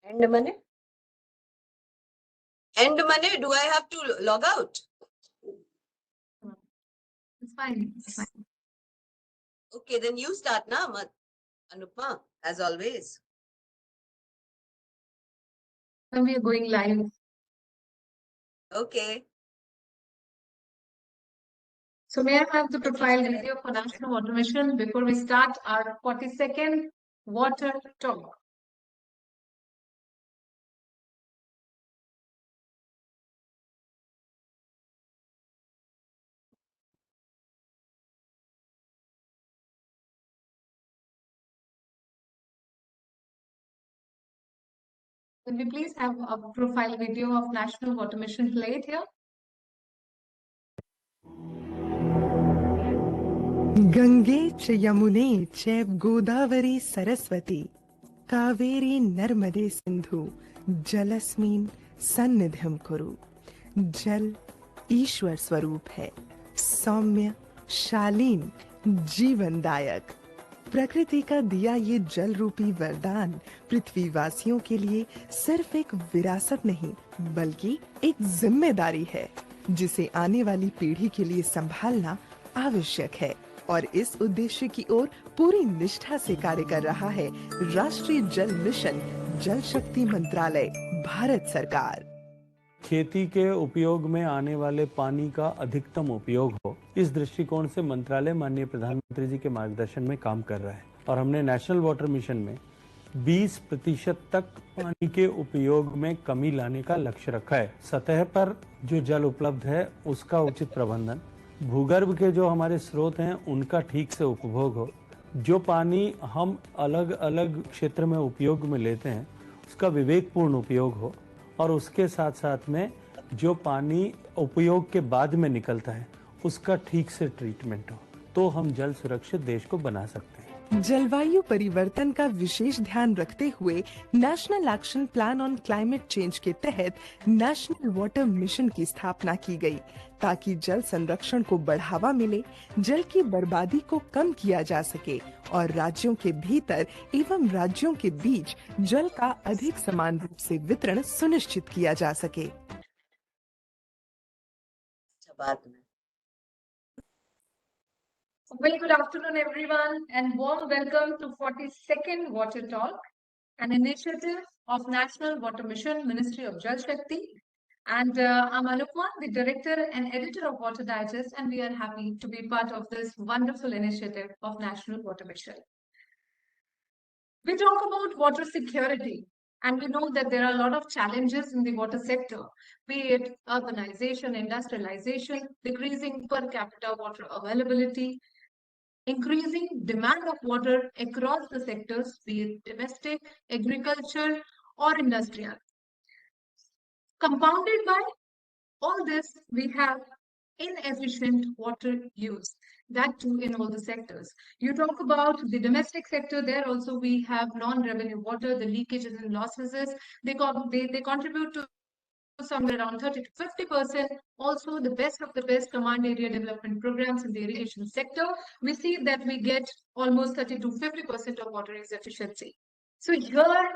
End money? End money? Do I have to log out? It's fine. It's fine. Okay, then you start now, Anupma, as always. When we are going live. Okay. So may I have the profile video for National Water Mission before we start our 42nd water talk? Can we please have a profile video of National Water Mission played here? Gange च यमुने चैव गोदावरी सरस्वती कावेरी नर्मदे सिंधु जलस्मिन् सन्निधिं कुरु। जल ईश्वर स्वरूप है, सौम्य, शालीन, जीवनदायक। प्रकृति का दिया ये जल रूपी वरदान पृथ्वीवासियों के लिए सिर्फ एक विरासत नहीं बल्कि एक जिम्मेदारी है जिसे आने वाली पीढ़ी के लिए संभालना आवश्यक है। और इस उद्देश्य की ओर पूरी निष्ठा से कार्य कर रहा है राष्ट्रीय जल मिशन, जल शक्ति मंत्रालय, भारत सरकार। खेती के उपयोग में आने वाले पानी का अधिकतम उपयोग हो, इस दृष्टिकोण से मंत्रालय माननीय प्रधानमंत्री जी के मार्गदर्शन में काम कर रहा है और हमने नेशनल वाटर मिशन में 20% तक पानी के उपयोग में कमी लाने का लक्ष्य रखा है। सतह पर जो जल उपलब्ध है उसका उचित प्रबंधन, भूगर्भ के जो हमारे स्रोत हैं उनका ठीक से उपभोग हो, जो पानी हम अलग अलग क्षेत्र में उपयोग में लेते हैं उसका विवेकपूर्ण उपयोग हो और उसके साथ साथ में जो पानी उपयोग के बाद में निकलता है उसका ठीक से ट्रीटमेंट हो, तो हम जल सुरक्षित देश को बना सकते हैं। जलवायु परिवर्तन का विशेष ध्यान रखते हुए national action plan on climate change के तहत नेशनल वाटर मिशन की स्थापना की गई ताकि जल संरक्षण को बढ़ावा मिले, जल की बर्बादी को कम किया जा सके और राज्यों के भीतर एवं राज्यों के बीच जल का अधिक समान रूप से वितरण सुनिश्चित किया जा सके। Very good afternoon, everyone, and warm welcome to 42nd Water Talk, an initiative of National Water Mission, Ministry of Jal Shakti. And I'm Anupma, the director and editor of Water Digest, and we are happy to be part of this wonderful initiative of National Water Mission. We talk about water security, and we know that there are a lot of challenges in the water sector, be it urbanization, industrialization, decreasing per capita water availability, increasing demand of water across the sectors, be it domestic, agriculture, or industrial. Compounded by all this, we have inefficient water use, that too in all the sectors. You talk about the domestic sector, there also we have non-revenue water, the leakages and losses, they contribute to somewhere around 30 to 50%. Also, the best of the best command area development programs in the irrigation sector, we see that we get almost 30 to 50% of water use efficiency. So here,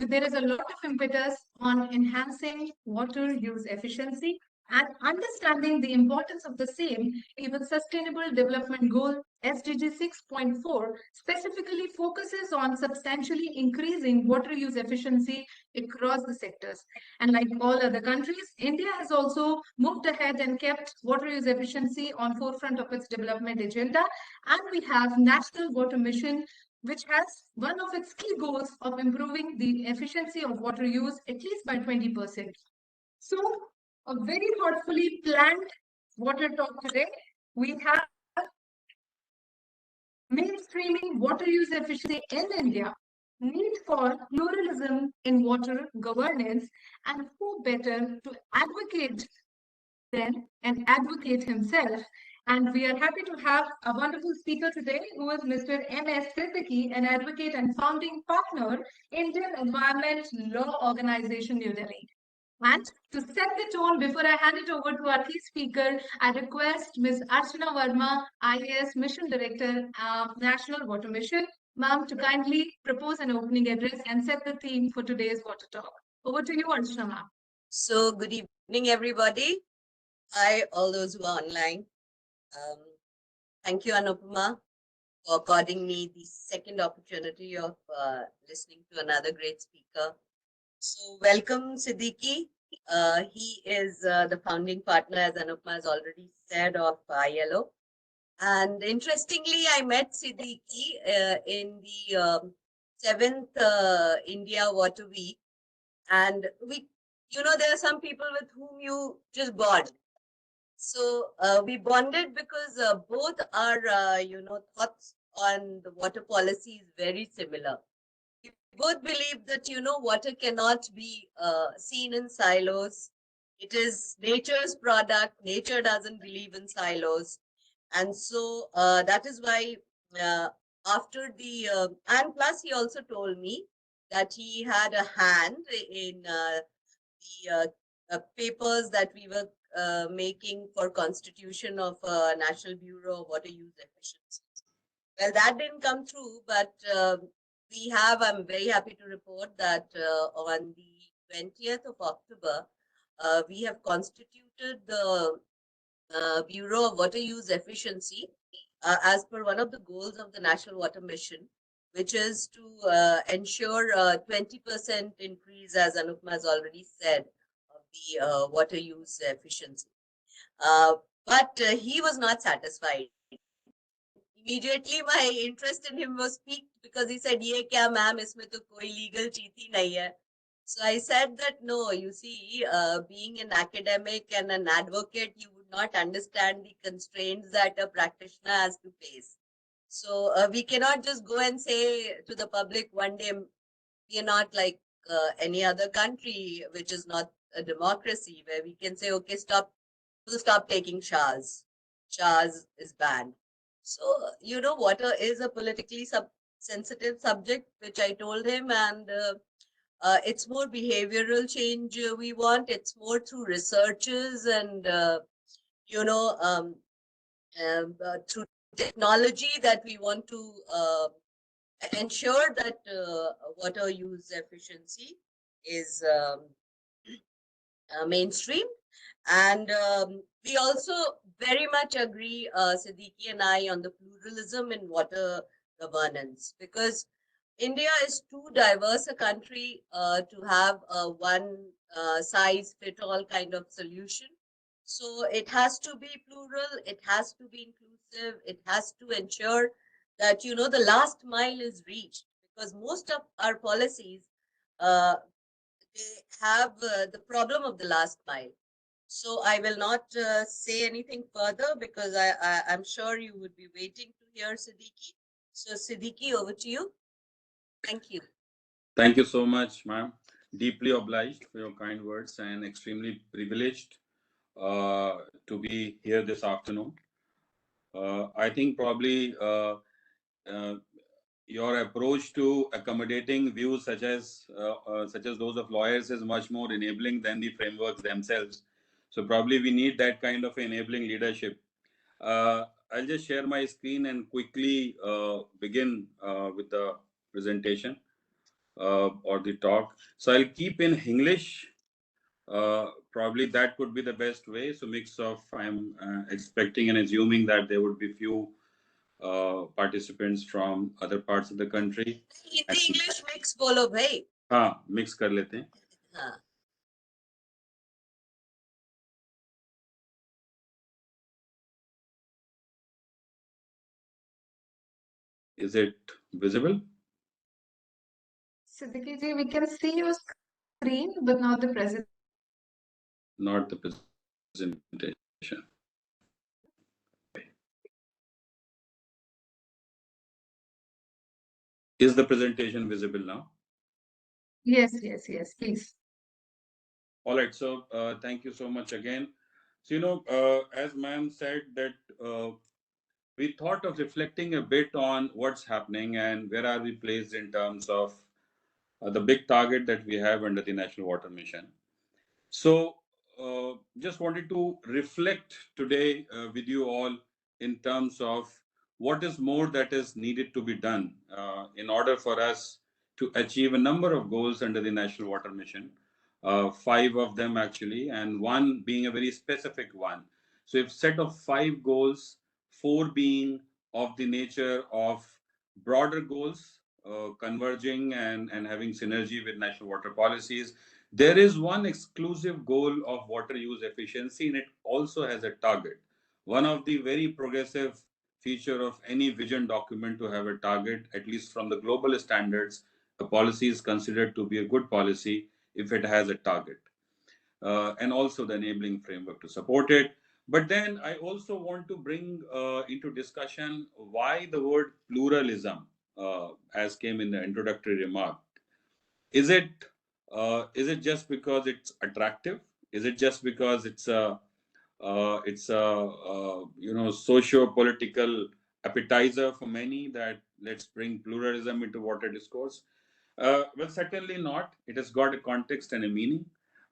there is a lot of impetus on enhancing water use efficiency and understanding the importance of the same. Even Sustainable Development Goal SDG 6.4 specifically focuses on substantially increasing water use efficiency across the sectors. And like all other countries, India has also moved ahead and kept water use efficiency on forefront of its development agenda. And we have National Water Mission, which has one of its key goals of improving the efficiency of water use at least by 20%. So, a very thoughtfully planned water talk today. We have mainstreaming water use efficiency in India, need for pluralism in water governance, and who better to advocate than an advocate himself. And we are happy to have a wonderful speaker today who is Mr. M.S. Siddiqui, an advocate and founding partner, Indian Environment Law Organization, New Delhi. And to set the tone, before I hand it over to our key speaker, I request Ms. Archana Verma, IAS Mission Director, National Water Mission. ma'am, to kindly propose an opening address and set the theme for today's water talk. Over to you, Archana ma'am. So good evening, everybody. Hi, all those who are online. Thank you, Anupama, for according me the second opportunity of listening to another great speaker. So welcome, Siddiqui. He is the founding partner, as Anupama has already said, of ILO. And interestingly, I met Siddiqui in the 7th India Water Week. And there are some people with whom you just bond. So we bonded because both our, thoughts on the water policy is very similar. We both believe that, water cannot be seen in silos. It is nature's product. Nature doesn't believe in silos. And so that is why after and plus he also told me that he had a hand in the papers that we were making for constitution of National Bureau of Water Use Efficiency. Well, that didn't come through, but I'm very happy to report that on the 20th of October, we have constituted the Bureau of Water Use Efficiency as per one of the goals of the National Water Mission, which is to ensure 20% increase, as Anupma has already said, of the water use efficiency. But he was not satisfied. Immediately, my interest in him was piqued because he said, "Ye kya ma'am, isme to koi legal cheat hi nahi hai." So I said that no, you see, being an academic and an advocate, you would not understand the constraints that a practitioner has to face. So we cannot just go and say to the public one day, we are not like any other country, which is not a democracy, where we can say, okay, stop taking showers. Showers is banned. So, water is a politically sensitive subject, which I told him, and it's more behavioral change we want. It's more through researches and, through technology that we want to ensure that water use efficiency is mainstream. And we also very much agree, Siddiqui and I, on the pluralism in water governance, because India is too diverse a country to have a one size fit all kind of solution. So it has to be plural, it has to be inclusive, it has to ensure that, the last mile is reached, because most of our policies, they have the problem of the last mile. So I will not say anything further because I'm sure you would be waiting to hear Siddiqui. So Siddiqui, over to you. Thank you. Thank you so much, ma'am. Deeply obliged for your kind words and extremely privileged to be here this afternoon. I think probably your approach to accommodating views such as those of lawyers is much more enabling than the frameworks themselves. So probably we need that kind of enabling leadership. I'll just share my screen and quickly begin with the presentation or the talk. So I'll keep in English. Probably that could be the best way. So mix of, I'm expecting and assuming that there would be few participants from other parts of the country. Hindi English mix bolo bhai. हाँ, mix कर लेते हैं. हाँ. Is it visible? Siddiqui ji, we can see your screen, but not the presentation. Not the presentation. Is the presentation visible now? Yes, please. All right. So thank you so much again. So, as ma'am said that we thought of reflecting a bit on what's happening and where are we placed in terms of the big target that we have under the National Water Mission. So just wanted to reflect today with you all in terms of what is more that is needed to be done in order for us to achieve a number of goals under the National Water Mission, 5 of them actually, and one being a very specific one. So, if set of 5 goals, 4 being of the nature of broader goals, converging and having synergy with national water policies. There is one exclusive goal of water use efficiency, and it also has a target. One of the very progressive feature of any vision document to have a target, at least from the global standards, a policy is considered to be a good policy if it has a target, and also the enabling framework to support it. But then I also want to bring into discussion why the word pluralism, as came in the introductory remark. Is it just because it's attractive? Is it just because it's a socio-political appetizer for many that let's bring pluralism into water discourse? Well, certainly not. It has got a context and a meaning.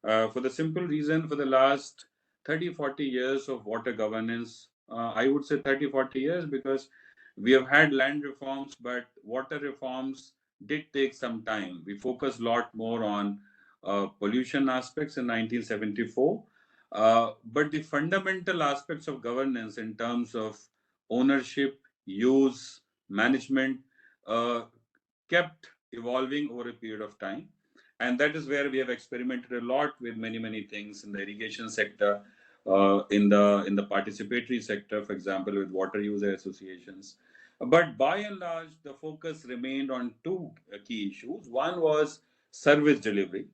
For the simple reason, for the last 30, 40 years of water governance, I would say 30, 40 years, because we have had land reforms, but water reforms did take some time. We focused a lot more on pollution aspects in 1974. But the fundamental aspects of governance in terms of ownership, use, management, uh, kept evolving over a period of time. And that is where we have experimented a lot with many things in the irrigation sector, in the participatory sector, for example, with water user associations. But by and large, the focus remained on 2 key issues. One was service delivery.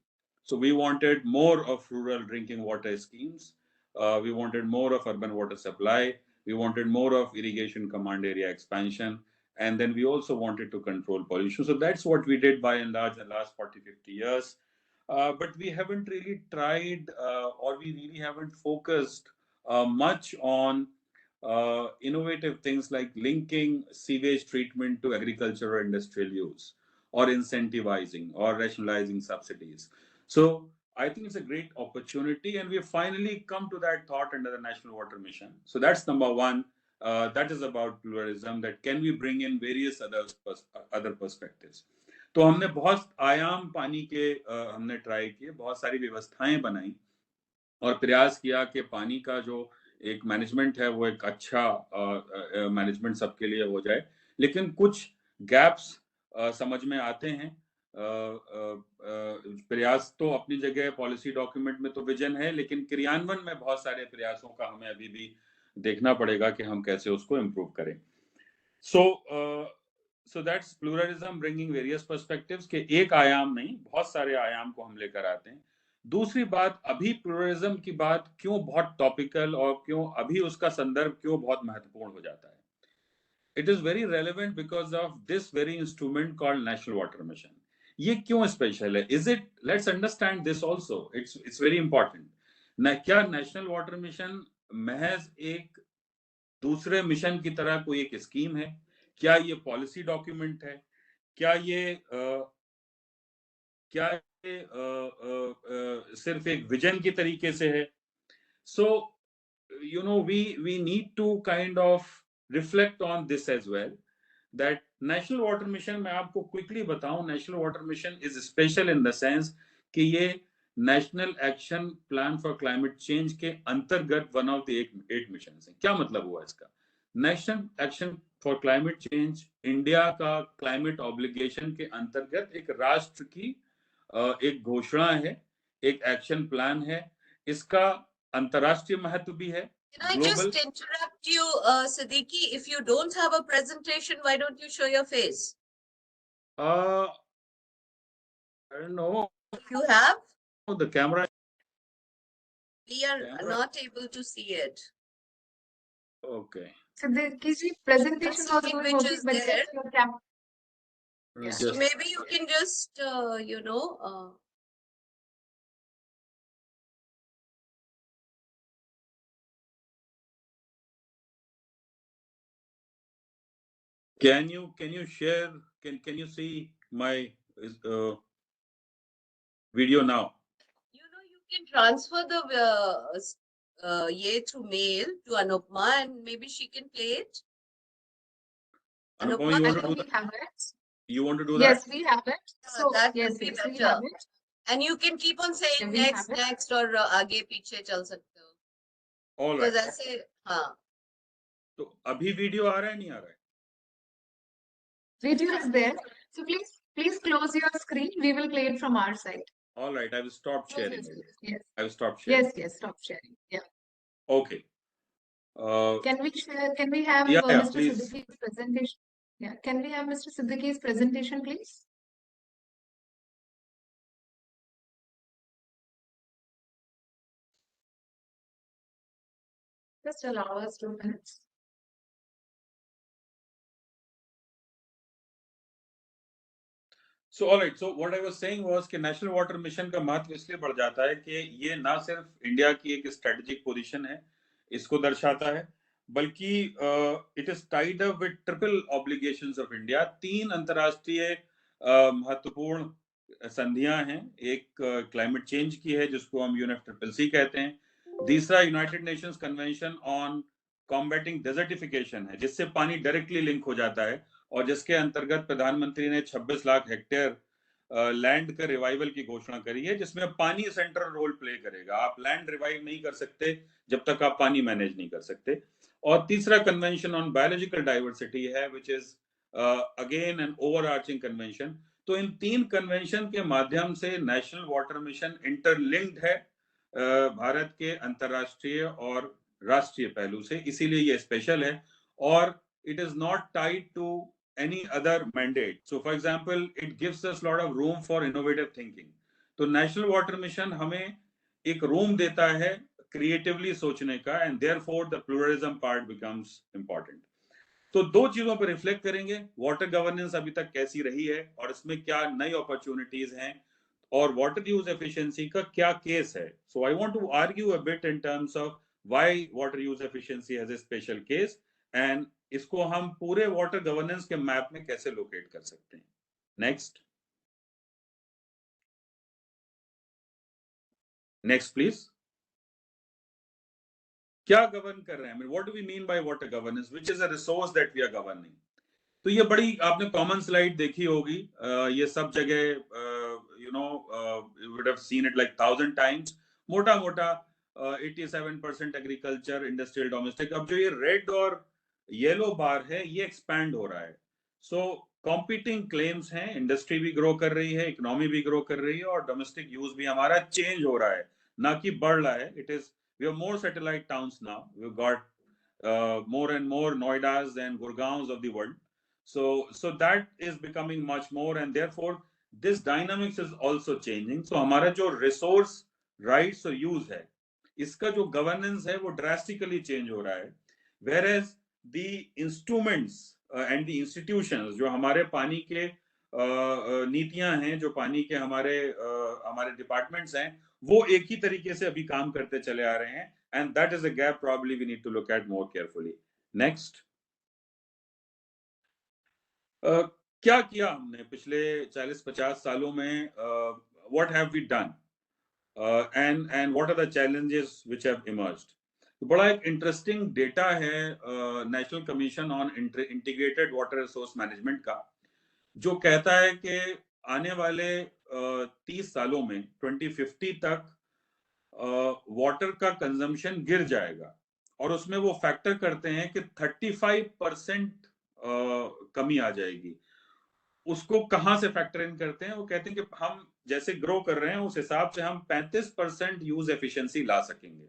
So we wanted more of rural drinking water schemes. We wanted more of urban water supply. We wanted more of irrigation command area expansion. And then we also wanted to control pollution. So that's what we did by and large in the last 40, 50 years. But we haven't really tried, or we really haven't focused much on innovative things like linking sewage treatment to agricultural or industrial use, or incentivizing or rationalizing subsidies. So I think it's a great opportunity, and we have finally come to that thought under the National Water Mission. So that's number one. That is about pluralism. That can we bring in various other perspectives. तो हमने बहुत आयाम पानी के हमने try किए, बहुत सारी व्यवस्थाएं बनाई और प्रयास किया कि पानी का जो एक मैनेजमेंट है वो एक अच्छा मैनेजमेंट सबके लिए हो जाए, लेकिन कुछ गैप्स समझ में आते हैं। प्रयास तो अपनी जगह पॉलिसी डॉक्यूमेंट में तो विजन है, लेकिन क्रियान्वयन में बहुत सारे प्रयासों का हमें अभी भी देखना पड़ेगा कि हम कैसे उसको इम्प्रूव करें। So that's pluralism, bringing various perspectives के एक आयाम नहीं, बहुत सारे आयाम को हम लेकर आते हैं। दूसरी बात, अभी प्लुरलिज्म की बात क्यों बहुत टॉपिकल और क्यों अभी उसका संदर्भ क्यों बहुत महत्वपूर्ण हो जाता है? It is very relevant because of this very instrument called National Water Mission. ये क्यों स्पेशल है? Is it? Let's understand this also. It's very important. क्या नेशनल वाटर मिशन महज एक दूसरे मिशन की तरह कोई एक स्कीम है? क्या ये पॉलिसी डॉक्यूमेंट है? क्या ये सिर्फ एक विजन की तरीके से है? So, we need to kind of reflect on this as well. That National Water Mission, मैं आपको quickly बताऊं, National Water Mission is special in the sense कि ये national action plan for climate change के अंतर्गत वन ऑफ द 8 मिशन है। क्या मतलब हुआ इसका? National action for climate change India का क्लाइमेट ऑब्लिगेशन के अंतर्गत एक राष्ट्र की एक घोषणा है, एक एक्शन प्लान है। इसका अंतरराष्ट्रीय महत्व भी है। Can I just interrupt you, Siddiqui? If you don't have a presentation, why don't you show your face? I don't know. If you have, The camera. we are not able to see it. Okay. So the KG presentation was Something going which okay, is but there. just your camera. Yeah. Just- So maybe you can just, Can you share? Can you see my video now? you can transfer the ye through mail to Anupma, and maybe she can play it. Anupama, you I want to think do we that? have it. You want to do Yes, that? we have it. So that yes, would be yes, we better. have it. And you can keep on saying Yeah, we have next, it. next और आगे पीछे चल सकते हो. All Because right. ऐसे हाँ. तो अभी वीडियो आ रहा है नहीं आ रहा है? Video is there. So please close your screen. We will play it from our side. All right, I will stop Close your sharing. screen. Yes. I will stop sharing. Yes, stop sharing. Yeah. Okay. Can we share? Can we have Yeah, Mr. please. Siddiqui's presentation? Yeah. Can we have Mr. Siddiqui's presentation, please? Just allow us 2 minutes. So all right, so what I was saying was कि national water mission का महत्व इसलिए बढ़ जाता है कि ये ना सिर्फ इंडिया की एक स्ट्रेटेजिक पोजीशन है, इसको दर्शाता है, बल्कि it is tied up with triple obligations of India. 3 अंतरराष्ट्रीय महत्वपूर्ण संधियां हैं. एक क्लाइमेट चेंज की है जिसको हम UNFCCC कहते हैं. दूसरा United Nations convention on combating desertification है, जिससे पानी डायरेक्टली लिंक हो जाता है और जिसके अंतर्गत प्रधानमंत्री ने 26 लाख हेक्टेयर लैंड का रिवाइवल की घोषणा करी है, जिसमें पानी सेंट्रल रोल प्ले करेगा. आप लैंड रिवाइव नहीं कर सकते जब तक आप पानी मैनेज नहीं कर सकते. और तीसरा कन्वेंशन ऑन बायोलॉजिकल डाइवर्सिटी है, which is again an overarching convention. तो इन 3 कन्वेंशन के माध्यम से नेशनल वाटर मिशन इंटरलिंक्ड है भारत के अंतरराष्ट्रीय और राष्ट्रीय पहलू से, इसीलिए ये स्पेशल है. और it is not tied to any other mandate. So for example, it gives us a lot of room for innovative thinking. तो नेशनल वाटर मिशन हमें एक रूम देता है क्रिएटिवली सोचने का, and therefore the pluralism part becomes important. तो 2 चीजों पर रिफ्लेक्ट करेंगे. वाटर गवर्नेंस अभी तक कैसी रही है और इसमें क्या नई अपॉर्चुनिटीज हैं, और वाटर यूज एफिशिएंसी का क्या केस है. So I want to argue a bit in terms of why water use efficiency has a special case, and इसको हम पूरे वाटर गवर्नेंस के मैप में कैसे लोकेट कर सकते हैं. Next please. क्या गवर्न कर रहे हैं, what do we mean by water governance, which is a resource that we are governing. तो ये बड़ी आपने कॉमन स्लाइड देखी होगी, ये सब जगह you know you would have seen it like 1000 times. मोटा मोटा 87% एग्रीकल्चर, इंडस्ट्रियल, डोमेस्टिक. अब जो ये रेड और येलो बार है ये एक्सपैंड हो रहा है. सो कॉम्पिटिंग क्लेम्स हैं, इंडस्ट्री भी ग्रो कर रही है, इकोनॉमी भी ग्रो कर रही है, और डोमेस्टिक यूज भी हमारा चेंज हो रहा है, ना कि बढ़ रहा है. It is we have more satellite towns now, we got more and more Noidas and Gurgaons of the world. So that is becoming much more, and therefore this dynamics is also changing. So हमारा जो resource rights और use है, इसका जो governance है वो drastically change हो रहा है. Whereas the instruments and the institutions जो हमारे पानी के नीतियां हैं, जो पानी के हमारे डिपार्टमेंट्स हैं, वो एक ही तरीके से अभी काम करते चले आ रहे हैं, and that is a gap probably we need to look at more carefully. Next. क्या किया हमने पिछले 40-50 सालों में, what have we done, and what are the challenges which have emerged. तो बड़ा एक इंटरेस्टिंग डेटा है national commission on integrated water resource management का, जो कहता है कि आने वाले 30 सालों में 2050 तक वाटर का कंजम्पशन गिर जाएगा, और उसमें वो फैक्टर करते हैं कि 35% कमी आ जाएगी. उसको कहां से फैक्टर इन करते हैं, वो कहते हैं कि हम जैसे ग्रो कर रहे हैं उस हिसाब से हम 35% यूज एफिशिएंसी ला सकेंगे.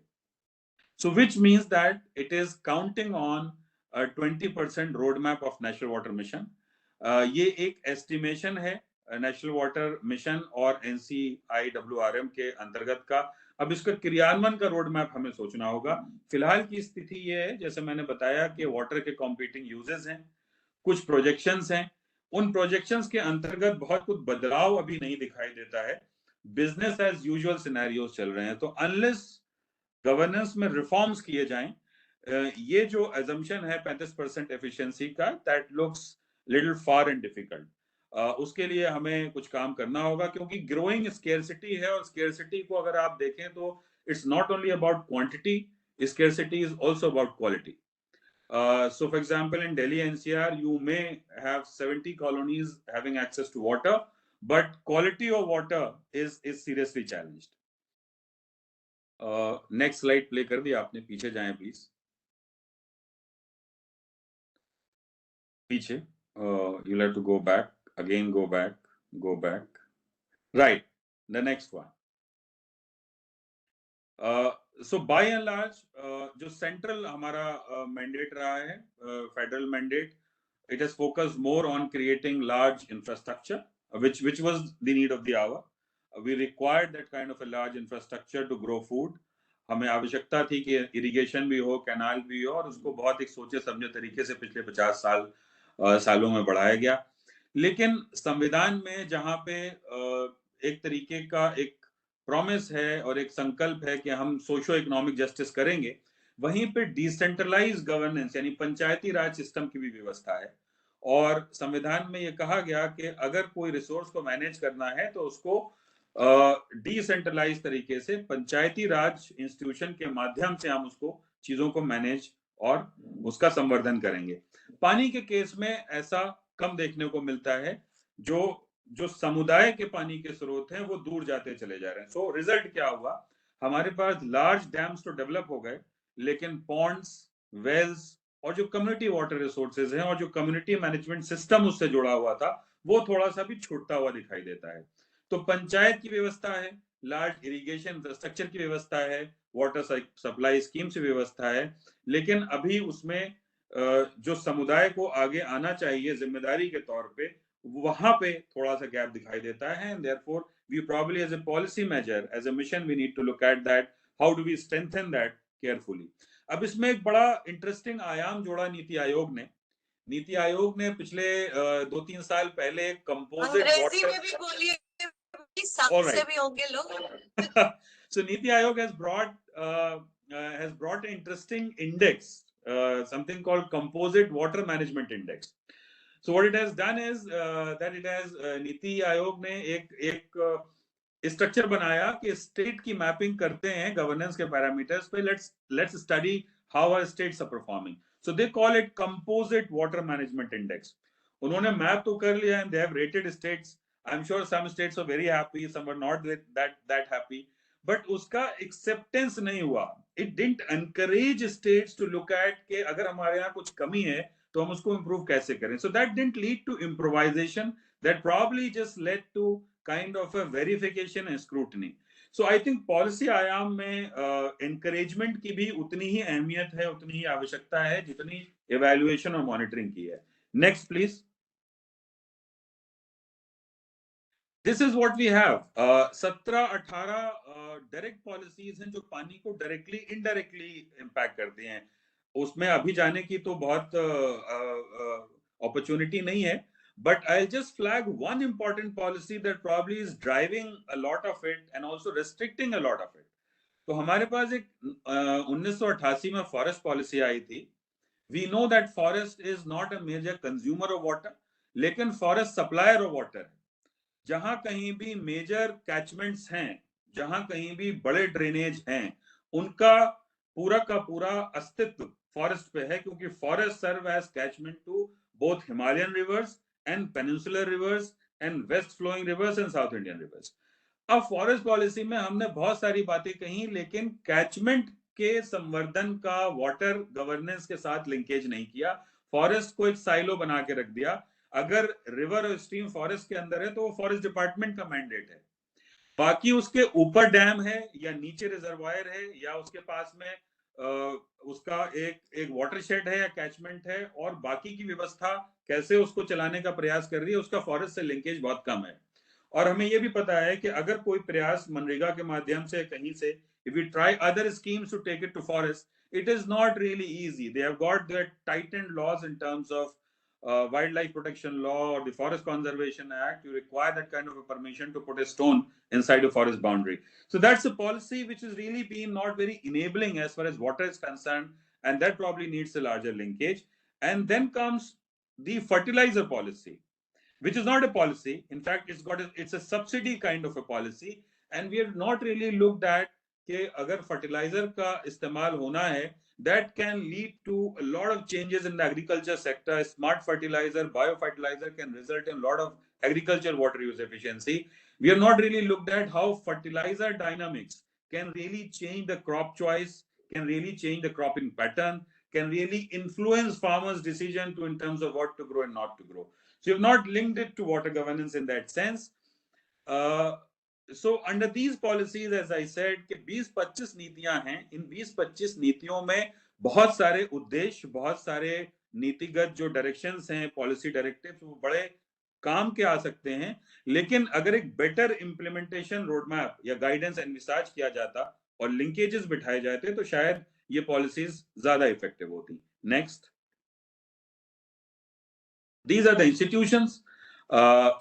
So which means that it is counting on 20% road map of national water mission. ये एक एस्टिमेशन है नेशनल वाटर मिशन और NCIWRM के अंतर्गत का. अब इसका क्रियान्वयन का रोड मैप हमें सोचना होगा. फिलहाल की स्थिति ये है, जैसे मैंने बताया, कि वाटर के कॉम्पिटिंग यूजेस हैं, कुछ प्रोजेक्शंस हैं. उन प्रोजेक्शंस के अंतर्गत बहुत कुछ बदलाव अभी नहीं दिखाई देता है. बिजनेस एज यूजुअल सिनेरियोस चल रहे हैं. तो अनलेस गवर्नेंस में रिफॉर्म्स किए जाएं, ये जो अजम्पशन है 35% एफिशिएंसी का, that looks little far and difficult. उसके लिए हमें कुछ काम करना होगा, क्योंकि ग्रोइंग स्केर्सिटी है, और स्केर्सिटी को अगर आप देखें तो it's not only about quantity, scarcity is also about quality. So, for example, in Delhi NCR, you may have 70 colonies having access to water, but quality of water is seriously challenged. Next slide play कर दिया आपने, पीछे जाएं please. पीछे. You'll have to go back again. Go back. Right. The next one. So by and large, जो central हमारा mandate रहा है, federal mandate, it has focused more on creating large infrastructure, which was the need of the hour. We required that kind of a large infrastructure to grow food. हमें आवश्यकता थी कि irrigation भी हो, canal भी हो, और उसको बहुत एक सोचे समझे तरीके से पिछले 50 सालों में बढ़ाया गया. लेकिन संविधान में जहां पे एक तरीके का एक प्रॉमिस है और एक संकल्प है कि हम सोशो इकोनॉमिक जस्टिस करेंगे, वहीं पे डिसेंट्रलाइज गवर्नेंस यानी पंचायती राज सिस्टम की भी व्यवस्था है. और संविधान में ये कहा गया कि अगर कोई रिसोर्स को मैनेज करना है तो उसको डिसेंट्रलाइज तरीके से पंचायती राज इंस्टीट्यूशन के माध्यम से हम उसको चीजों को मैनेज और उसका संवर्धन करेंगे. पानी के केस में ऐसा कम देखने को मिलता है. जो समुदाय के पानी के स्रोत हैं वो दूर जाते चले जा रहे हैं. सो रिजल्ट क्या हुआ, हमारे पास लार्ज डैम्स तो डेवलप हो गए, लेकिन पॉन्ड्स, वेल्स और जो कम्युनिटी वाटर रिसोर्सेज हैं और जो कम्युनिटी मैनेजमेंट सिस्टम उससे जुड़ा हुआ था, वो थोड़ा सा भी छूटता हुआ दिखाई देता है. तो पंचायत की व्यवस्था है, लार्ज इरिगेशन इंफ्रास्ट्रक्चर की व्यवस्था है, वाटर सप्लाई स्कीम की व्यवस्था है, लेकिन अभी उसमें जो समुदाय को आगे आना चाहिए जिम्मेदारी के तौर पे, वहां पे थोड़ा सा गैप दिखाई देता है. And therefore we probably as a policy measure, as a mission, we need to look at that, how do we strengthen that carefully. अब इसमें एक बड़ा इंटरेस्टिंग आयाम जोड़ा नीति आयोग ने. नीति आयोग ने पिछले 2-3 साल पहले कंपोजिट अंग्रेजी वाटर, में भी बोलिए, सब से भी होंगे लोग. So Niti Aayog has brought an interesting index, something called Composite Water Management Index. So what it has done is that it has Niti Aayog ने एक स्ट्रक्चर बनाया कि स्टेट की मैपिंग करते हैं गवर्नेंस के पैरामीटर्स पे. Let's study how our states are performing. So they call it composite water management index. उन्होंने मैप तो कर लिया and they have rated states. I am sure some states are very happy, some are not that happy, but उसका acceptance नहीं हुआ. It didn't encourage states to look at के अगर हमारे यहाँ कुछ कमी है तो हम उसको इंप्रूव कैसे करें. So that didn't lead to improvisation, that probably just led to kind of a verification and scrutiny. So I think policy आयाम में encouragement की भी उतनी ही अहमियत है, उतनी ही आवश्यकता है जितनी evaluation और monitoring की है. Next please. This is what we have. 17-18 direct policies हैं जो पानी को directly indirectly impact करती हैं. उसमें अभी जाने की तो बहुत opportunity नहीं है. But I'll just flag one important policy that probably is driving a lot of it and also restricting a lot of it. तो हमारे पास एक 1988 में फॉरेस्ट पॉलिसी आई थी. We know that forest is not a major consumer of water, लेकिन forest supplier of water है. जहां कहीं भी मेजर कैचमेंट्स हैं, जहां कहीं भी बड़े ड्रेनेज हैं, उनका पूरा का पूरा अस्तित्व फॉरेस्ट पे है, क्योंकि forest serve as catchment to both Himalayan rivers and peninsular rivers and west flowing rivers and south Indian rivers. अब फॉरेस्ट पॉलिसी में हमने बहुत सारी बातें कही, लेकिन कैचमेंट के संवर्धन का वाटर गवर्नेंस के साथ लिंकेज नहीं किया. फॉरेस्ट को एक साइलो बना के रख दिया. अगर रिवर और स्ट्रीम फॉरेस्ट के अंदर है तो वो फॉरेस्ट डिपार्टमेंट का मैंडेट है. बाकी उसके ऊपर डैम है या नीचे रिजर्वायर है या उसके पास में उसका एक वाटरशेड है या कैचमेंट है, और बाकी की व्यवस्था कैसे उसको चलाने का प्रयास कर रही है, उसका फॉरेस्ट से लिंकेज बहुत कम है. और हमें यह भी पता है कि अगर कोई प्रयास मनरेगा के माध्यम से कहीं से, if we try other schemes to take it to forest, it is not really easy. They have got their tightened laws in terms of wildlife protection law or the Forest Conservation Act. You require that kind of a permission to put a stone inside a forest boundary. So that's a policy which is really been not very enabling as far as water is concerned, and that probably needs a larger linkage. And then comes the fertilizer policy, which is not a policy. In fact, it's a subsidy kind of a policy, and we have not really looked at कि अगर fertiliser का इस्तेमाल होना है, that can lead to a lot of changes in the agriculture sector. Smart fertilizer, biofertilizer can result in a lot of agriculture water use efficiency. We have not really looked at how fertilizer dynamics can really change the crop choice, can really change the cropping pattern, can really influence farmers' decision to in terms of what to grow and not to grow. So you've not linked it to water governance in that sense. So under these policies, as I said, कि 20-25 नीतियां हैं, इन 20-25 नीतियों में बहुत सारे उद्देश्य, बहुत सारे नीतिगत जो डायरेक्शंस हैं, पॉलिसी डायरेक्टिव्स, वो बड़े काम के आ सकते हैं, लेकिन अगर एक बेटर इंप्लीमेंटेशन रोड मैप या गाइडेंस एनविसाज किया जाता और लिंकेजेस बिठाए जाते तो शायद ये पॉलिसीज ज्यादा इफेक्टिव होती. Next. These are the institutions.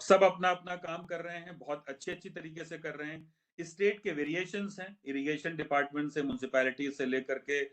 सब अपना अपना काम कर रहे हैं, बहुत अच्छी तरीके से कर रहे हैं. स्टेट के वेरिएशंस हैं, इरिगेशन डिपार्टमेंट से, म्युनिसिपैलिटी से लेकर के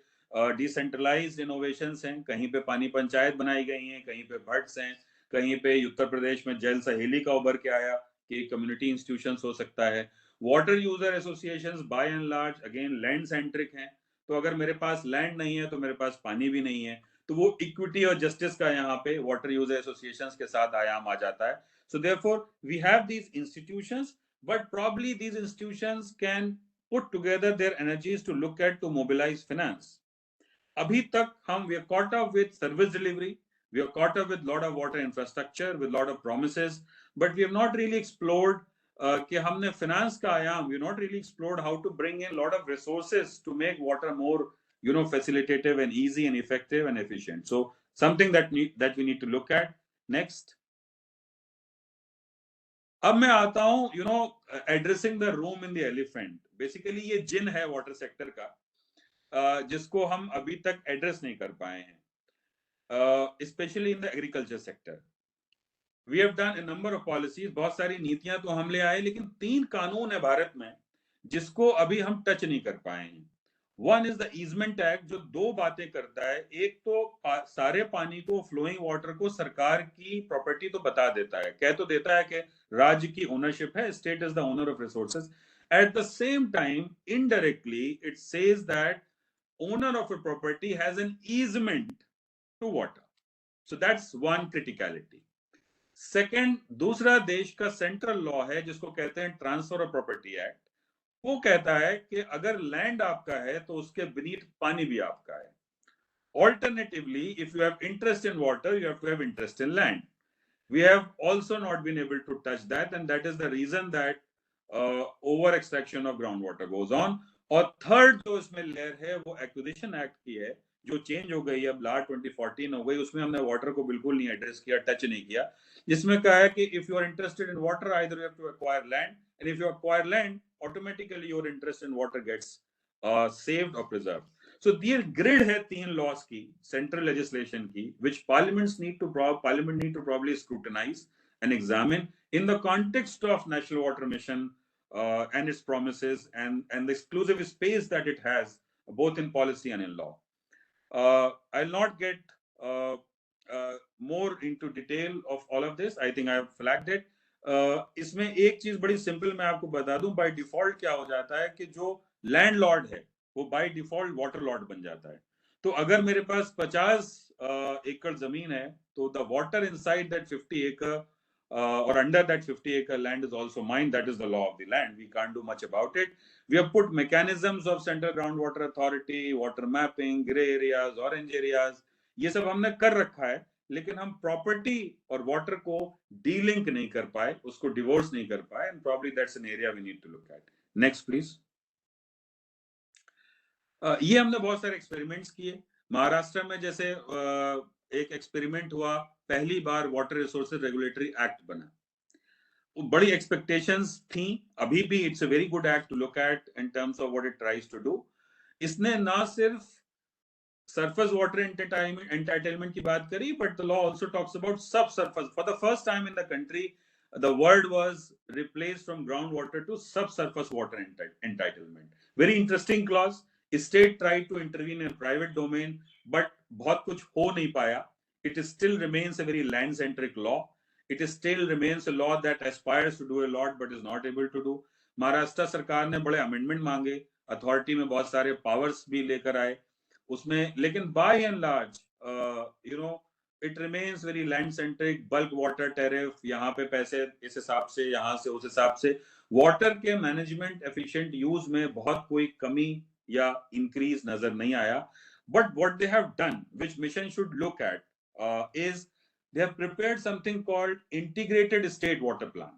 डिसेंट्रलाइज्ड इनोवेशंस हैं. कहीं पे पानी पंचायत बनाई गई हैं, कहीं पे भट्स हैं, कहीं पे उत्तर प्रदेश में जल सहेली का उभर के आया कि कम्युनिटी इंस्टीट्यूशंस हो सकता है. Water user associations by and large again land centric हैं. तो अगर मेरे पास लैंड नहीं है तो मेरे पास पानी भी नहीं है, तो वो इक्विटी और जस्टिस का यहाँ पे वाटर यूजर एसोसिएशंस के साथ आयाम आ जाता है. So therefore we have these institutions, but probably these institutions can put together their energies to look at to mobilise finance. अभी तक हम we are caught up with service delivery, we are caught up with lot of water infrastructure, with lot of promises, but we have not really explored कि हमने finance का आयाम, we have not really explored how to bring in lot of resources to make water more, you know, facilitative and easy and effective and efficient. So something that we need to look at. Next. अब मैं आता हूं, you know, addressing the room in the elephant. Basically ये जिन है water sector का, जिसको हम अभी तक address नहीं कर पाए हैं. Especially in the agriculture sector, we have done a number of policies. बहुत सारी नीतियां तो हम ले आए, लेकिन 3 कानून है भारत में जिसको अभी हम टच नहीं कर पाए हैं. One is the Easement Act, जो 2 बातें करता है. एक तो सारे पानी को, फ्लोइंग वाटर को सरकार की प्रॉपर्टी तो बता देता है, कह तो देता है कि राज्य की ओनरशिप है, state is the owner of resources. At the same time, indirectly, it says that owner of a property has an easement to water. So that's one criticality. Second, दूसरा देश का सेंट्रल लॉ है जिसको कहते हैं transfer of property act. वो कहता है कि अगर लैंड आपका है तो उसके beneath पानी भी आपका है. Alternatively, if you have interest in water, you have to have interest in land. We have also not been able to touch that, and that is the reason that over extraction of groundwater goes on. और third जो इसमें layer है वो acquisition act की है, जो change हो गई, अब लॉ 2014 हो गई. उसमें हमने वाटर को बिल्कुल नहीं एड्रेस किया, टच नहीं किया, जिसमें कहा है कि if you are interested in water, either you have to acquire land, and if you acquire land, automatically your interest in water gets saved और प्रिजर्व्ड. सो दियर ग्रिड है 3 लॉस की, सेंट्रल लेजिस्लेशन की, which parliament need to probably scrutinise and examine in the context of national water mission and its promises and the exclusive space that it has both in policy and in law. I'll not get more into detail of all of this. I think I have flagged it. इसमें एक चीज बड़ी simple मैं आपको बता दूं, by default क्या हो जाता है कि जो लैंडलॉर्ड है वो बाय डिफॉल्ट वाटर लॉर्ड बन जाता है. तो अगर मेरे पास 50 एकड़ जमीन है तो the water inside that 50 acre or under that 50 acre land is also mine. That is the law of the land. We can't do much about it. We have put mechanisms of Central Groundwater Authority, water mapping, gray areas, orange areas. ये सब हमने कर रखा है, लेकिन हम property और water को डीलिंक नहीं कर पाए, उसको डिवोर्स नहीं कर पाए, and probably that's an area we need to look at. Next, please. ये हमने बहुत सारे एक्सपेरिमेंट्स किए. महाराष्ट्र में जैसे एक एक्सपेरिमेंट हुआ, पहली बार वाटर रिसोर्सेज रेगुलेटरी एक्ट बना. बड़ी एक्सपेक्टेशंस थी, अभी भी it's a very good act to look at in terms of what it tries to do. इसने ना सिर्फ सरफेस वाटर एंटाइटलमेंट की बात करी, but the law also talks about subsurface. For the first time in the country the word was replaced from groundwater to subsurface water entitlement. Very interesting clause. State tried to intervene in private domain, but बहुत कुछ हो नहीं पाया. It still remains a very land-centric law. It still remains a law that aspires to do a lot but is not able to do. Maharashtra सरकार ने बड़े amendment मांगे, authority में बहुत सारे पावर्स भी लेकर आए. उसमें, लेकिन by and large you know it remains very land centric. bulk water tariff, यहाँ पे पैसे इस हिसाब से, यहाँ से उस हिसाब से, वाटर के मैनेजमेंट एफिशिएंट यूज में बहुत कोई कमी या इंक्रीज नजर नहीं आया. But what they have done, which mission should look at, is they have prepared something called integrated state water plan.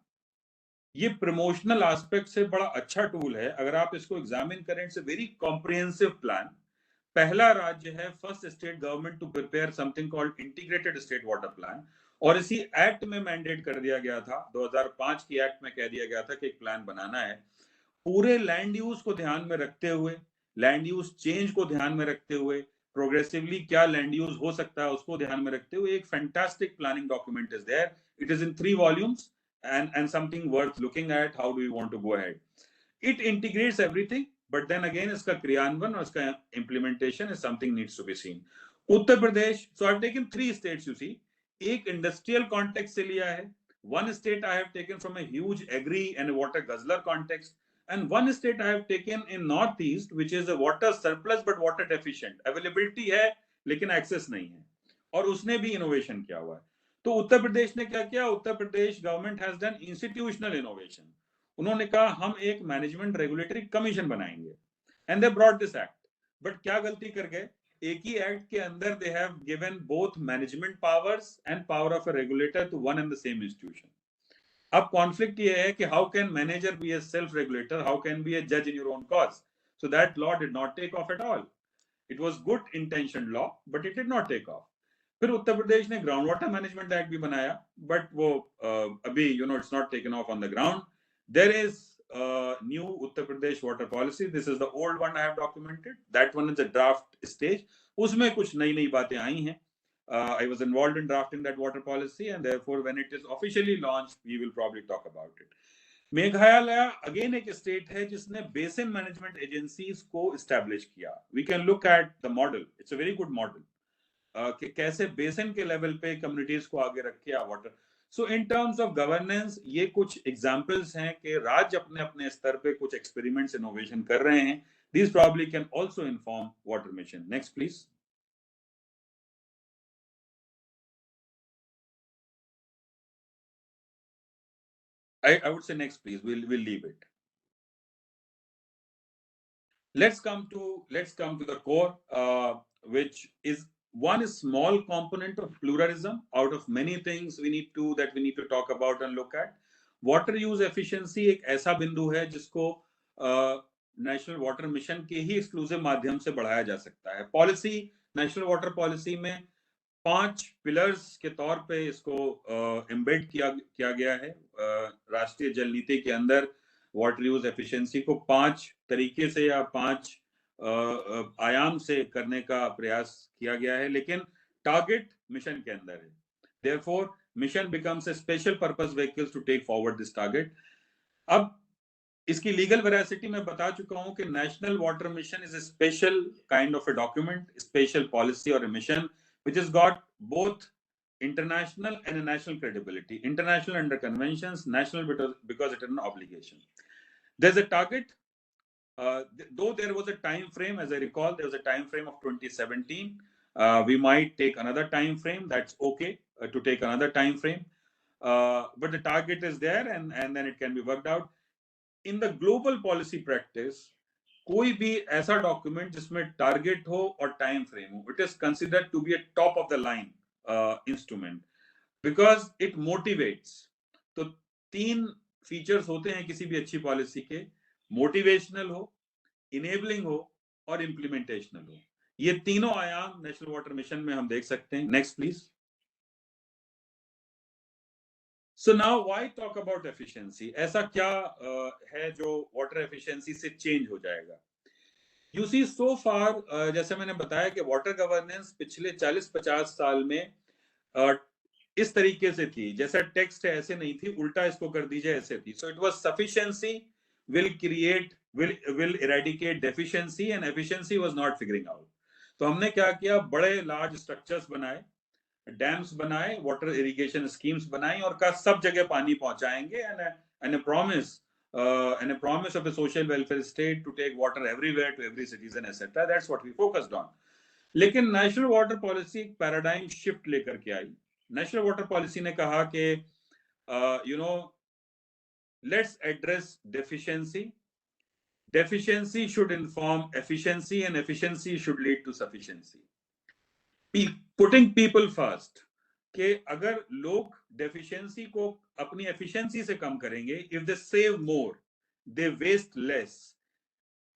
ये प्रमोशनल एस्पेक्ट से बड़ा अच्छा टूल है. अगर आप इसको एग्जामिन करें, it's a very comprehensive plan. पहला राज्य है, first state government to prepare something called integrated state water plan. और इसी एक्ट में मैंडेट कर दिया गया था, 2005 की एक्ट में कह दिया गया था कि एक प्लान बनाना है. पूरे लैंड यूज को ध्यान में रखते हुए, लैंड यूज चेंज को ध्यान में रखते हुए, प्रोग्रेसिवली क्या लैंड यूज हो सकता है उसको ध्यान में रखते हुए एक fantastic planning document is there. It is in 3 volumes and something worth looking at. How do we want to go ahead? It integrates everything, but then again इसका क्रियान्वयन और इसका implementation is something needs to be seen. Uttar Pradesh, so I've taken 3 states you see. एक industrial context से लिया है. One state I have taken from a huge agri and water guzzler context, and one state I have taken in northeast which is a water surplus but water deficient. Availability है लेकिन access नहीं है, और उसने भी innovation किया हुआ है. तो उत्तर प्रदेश ने क्या किया? Uttar Pradesh government has done institutional innovation. उन्होंने कहा हम एक मैनेजमेंट रेगुलेटरी कमीशन बनाएंगे, and they brought this act. But क्या गलती कर गए? एक ही एक्ट के अंदर they have given both management powers and power of a regulator to one and the same institution. अब कॉन्फ्लिक्ट ये है कि how can manager be a self regulator, how can be a जज in your own cause? So that law did not take off at all. It was good intention law, but it did not take off. फिर उत्तर प्रदेश ने ground water management act भी बनाया, but वो अभी it's not taken off on the ground. There is new Uttar Pradesh water policy. This is the old one I have documented. That one is a draft stage. उसमें कुछ नई नई बातें आई हैं. I was involved in drafting that water policy, and therefore when it is officially launched we will probably talk about it. Meghalaya again एक state है जिसने basin management agencies को एस्टैब्लिश किया. We can look at the model. It's a very good model कि कैसे basin के level पे communities को आगे रखे water. So in terms of governance ये कुछ एग्जांपल्स हैं कि राज्य अपने अपने स्तर पे कुछ एक्सपेरिमेंट्स इनोवेशन कर रहे हैं. These probably can also inform water mission. Next please. I would say next please. We'll leave it. Let's come to the core, which is one small component of pluralism out of many things we need to talk about and look at. Water use efficiency एक ऐसा बिंदु है जिसको national water mission के ही exclusive माध्यम से बढ़ाया जा सकता है. पॉलिसी, नेशनल वाटर पॉलिसी में 5 पिलर्स के तौर पे इसको एम्बेड किया गया है. राष्ट्रीय जल नीति के अंदर वाटर यूज एफिशिएंसी को 5 तरीके से या 5 आयाम से करने का प्रयास किया गया है, लेकिन टारगेट मिशन के अंदर है. Therefore, mission becomes a special purpose vehicle to take forward this target. अब इसकी लीगल वेरासिटी में बता चुका हूं कि national water mission is a special kind of a document, special policy or a mission which has got both international and a national credibility. International under conventions, national because it is an obligation. There's a target. Though there was a time frame, as I recall, there was a time frame of 2017. We might take another time frame. That's okay to take another time frame. But the target is there, and then it can be worked out. In the global policy practice, कोई भी ऐसा document जिसमें target हो और time frame हो, it is considered to be a top of the line instrument because it motivates. तो 3 features होते हैं किसी भी अच्छी पॉलिसी के: मोटिवेशनल हो, इनेबलिंग हो और इम्प्लीमेंटेशनल हो. ये तीनों आयाम नेशनल वाटर मिशन में हम देख सकते हैं. Next please. So now why talk about efficiency? ऐसा क्या है जो water efficiency से change हो जाएगा? You see, so far जैसे मैंने बताया कि water governance पिछले 40-50 साल में इस तरीके से थी, जैसा टेक्स्ट है ऐसे नहीं थी, उल्टा इसको कर दीजिए ऐसे थी. So it was sufficiency will eradicate deficiency, and efficiency was not figuring out. तो हमने क्या किया? बड़े large structures बनाए, डैम्स बनाए, वाटर इरिगेशन स्कीम्स बनाई और का सब जगह पानी पहुंचाएंगे, and a promise of a social welfare state to take water everywhere to every citizen, etc. That's what we focused on. लेकिन नेशनल वाटर पॉलिसी एक पैराडाइम शिफ्ट लेकर के आई। नेशनल वाटर पॉलिसी ने कहा कि let's address deficiency, deficiency should inform efficiency and efficiency should lead to sufficiency. Putting people first, कि अगर लोग deficiency को अपनी efficiency से कम करेंगे, if they save more, they waste less,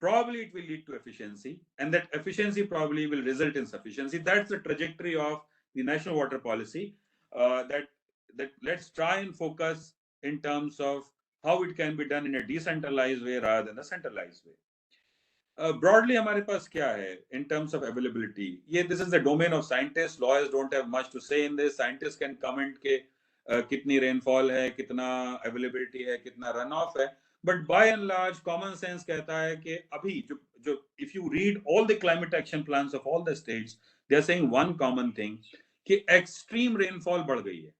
probably it will lead to efficiency, and that efficiency probably will result in sufficiency. That's the trajectory of the national water policy, that let's try and focus in terms of how it can be done in a decentralized way rather than a centralized way. Broadly हमारे पास क्या है in terms of availability? This is the domain of scientists. Lawyers don't have much to say in this. Scientists can comment के कितनी rainfall है, कितना availability है, कितना runoff है. But by and large, common sense कहता है कि अभी जो if you read all the climate action plans of all the states, they are saying one common thing कि extreme rainfall बढ़ गई है.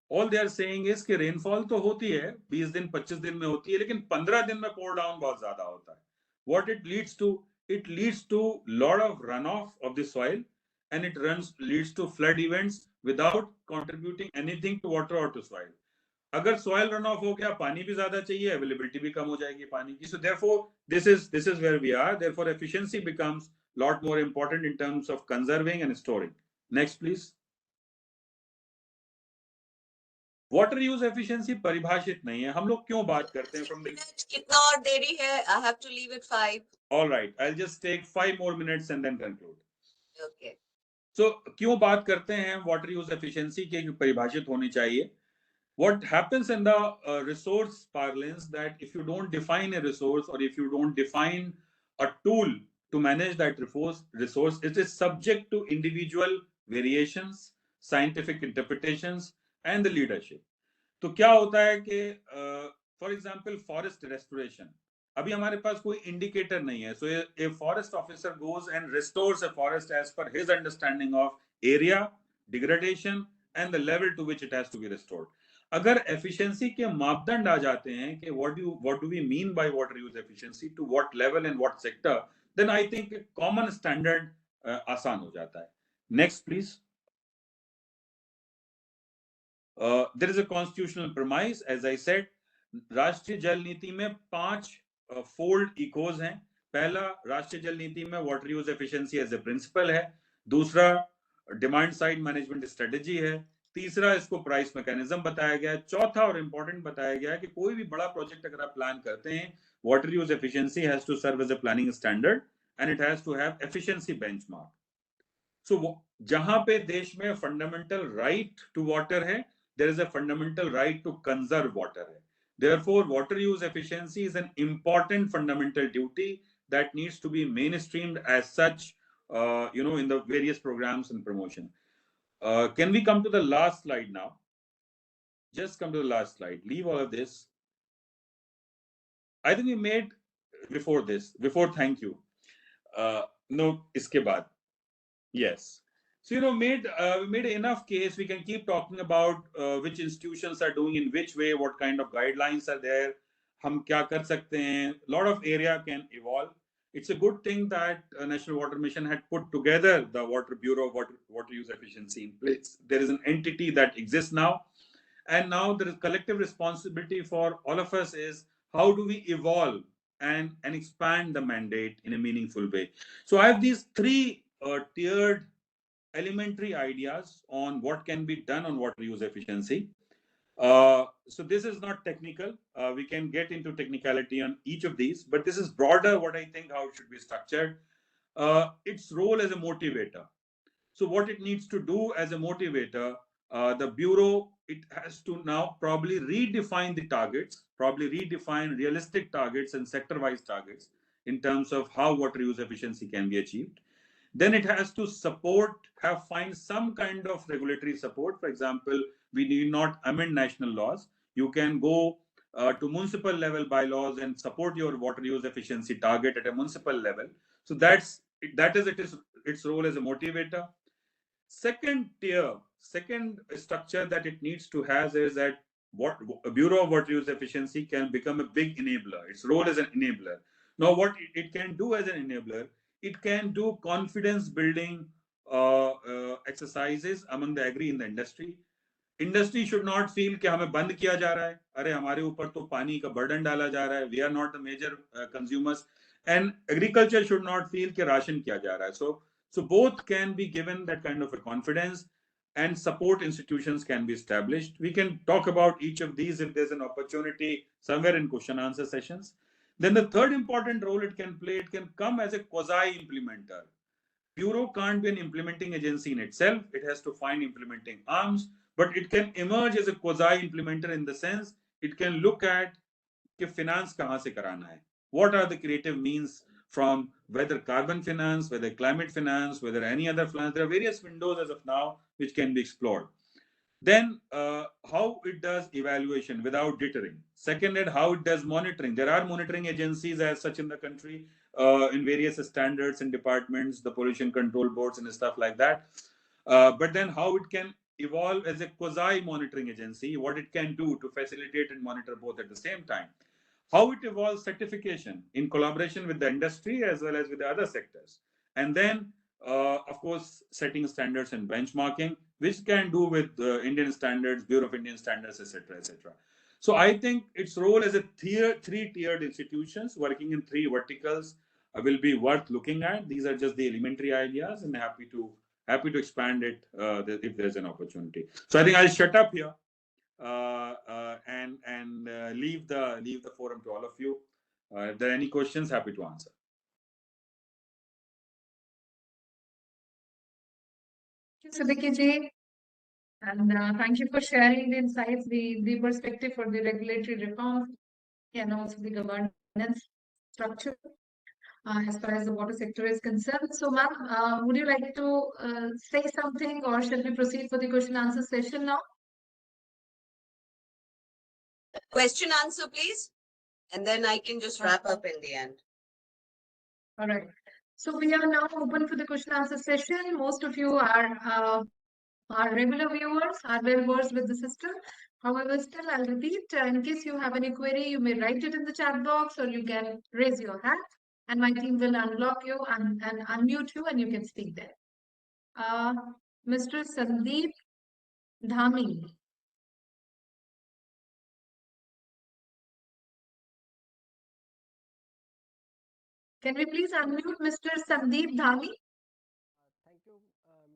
All they are saying is कि rainfall तो होती है 20 दिन 25 दिन में होती है, लेकिन 15 दिन में pour down बहुत ज्यादा होता है. What it leads to lot of runoff of the soil, and it leads to flood events without contributing anything to water or to soil. अगर soil runoff हो गया, पानी भी ज्यादा चाहिए, availability भी कम हो जाएगी पानी की. So therefore this is where we are. Therefore efficiency becomes lot more important in terms of conserving and storing. Next please. Water use efficiency परिभाषित नहीं है. हम लोग क्यों बात करते हैं फ्रॉम द कितना और देरी है? I have to leave at 5. All right, I'll just take 5 more minutes and then conclude. Okay. So क्यों बात करते हैं वाटर यूज एफिशिएंसी की परिभाषित होनी चाहिए? What happens in the resource parlance that if you don't define a resource or if you don't define a tool to manage that resource, it is subject to individual variations, scientific interpretations and the leadership. तो क्या होता है कि for example forest restoration, अभी हमारे पास कोई indicator नहीं है. So a forest officer goes and restores a forest as per his understanding of area, degradation and the level to which it has to be restored. अगर efficiency के मापदंड आ जाते हैं कि what do we mean by water use efficiency, to what level and what sector, then I think common standard आसान हो जाता है. Next please. There is a constitutional premise, as I said. राष्ट्रीय जल नीति में 5 fold echoes हैं. पहला, राष्ट्रीय जल नीति में water use efficiency as a principle है. दूसरा, डिमांड साइड मैनेजमेंट स्ट्रेटेजी है. तीसरा, इसको प्राइस मैकेनिज्म बताया गया है. चौथा और इंपॉर्टेंट बताया गया है कि कोई भी बड़ा प्रोजेक्ट अगर आप प्लान करते हैं, water use efficiency has to serve as a planning standard and it has to have efficiency benchmark. So जहां पे देश में फंडामेंटल राइट टू वाटर है, there is a fundamental right to conserve water. Therefore, water use efficiency is an important fundamental duty that needs to be mainstreamed as such, in the various programs and promotion. Can we come to the last slide now? Just come to the last slide. Leave all of this. I think we made before thank you. No, iske baad. Yes. So, we made enough case. We can keep talking about which institutions are doing in which way, what kind of guidelines are there, हम क्या कर सकते हैं. Lot of area can evolve. It's a good thing that National Water Mission had put together the Water Bureau of Water Use Efficiency in place. There is an entity that exists now, and now there is collective responsibility for all of us is how do we evolve and expand the mandate in a meaningful way. So I have these 3 tiered elementary ideas on what can be done on water use efficiency. So this is not technical. We can get into technicality on each of these, but this is broader what I think how it should be structured. Its role as a motivator. So what it needs to do as a motivator, the Bureau, it has to now probably redefine the targets, probably redefine realistic targets and sector-wise targets in terms of how water use efficiency can be achieved. Then it has to find some kind of regulatory support. For example, we need not amend national laws. You can go to municipal level bylaws and support your water use efficiency target at a municipal level. So that is its role as a motivator. Second structure that it needs to have is that what a Bureau of Water Use Efficiency can become a big enabler. Its role as an enabler. Now, what it can do as an enabler, it can do confidence building exercises among the agri in the industry. Industry should not feel कि हमें बंद किया जा रहा है, अरे हमारे ऊपर तो पानी का बर्डन डाला जा रहा है, we are not the major consumers, and agriculture should not feel कि राशन किया जा रहा है. So both can be given that kind of a confidence, and support institutions can be established. We can talk about each of these if there's an opportunity somewhere in question answer sessions. Then the third important role it can play, it can come as a quasi implementer. Bureau can't be an implementing agency in itself. It has to find implementing arms, but it can emerge as a quasi implementer in the sense it can look at कि finance कहाँ से कराना है. What are the creative means from whether carbon finance, whether climate finance, whether any other finance. There are various windows as of now which can be explored. Then how it does evaluation without deterring. Second, and how it does monitoring. There are monitoring agencies as such in the country in various standards and departments, the pollution control boards and stuff like that. But then how it can evolve as a quasi monitoring agency, what it can do to facilitate and monitor both at the same time. How it evolves certification in collaboration with the industry as well as with the other sectors. And then, of course, setting standards and benchmarking, which can do with Indian standards, Bureau of Indian Standards, etc., etc. So I think its role as a three-tiered institutions working in three verticals will be worth looking at. These are just the elementary ideas, and happy to expand it if there's an opportunity. So I think I'll shut up here and leave the forum to all of you. If there are any questions, happy to answer. Siddiqui ji, and thank you for sharing the insights, the perspective for the regulatory reform and also the governance structure as far as the water sector is concerned. So, ma'am, would you like to say something, or shall we proceed for the question answer session now? Question answer, please. And then I can just wrap up in the end. All right. So we are now open for the question answer session. Most of you are regular viewers, are well versed with the system. However, still I'll repeat, in case you have any query, you may write it in the chat box, or you can raise your hand and my team will unlock you and unmute you and you can speak there. Mr. Sandeep Dhami. Can we please unmute Mr. Sandeep Dhami? Thank you,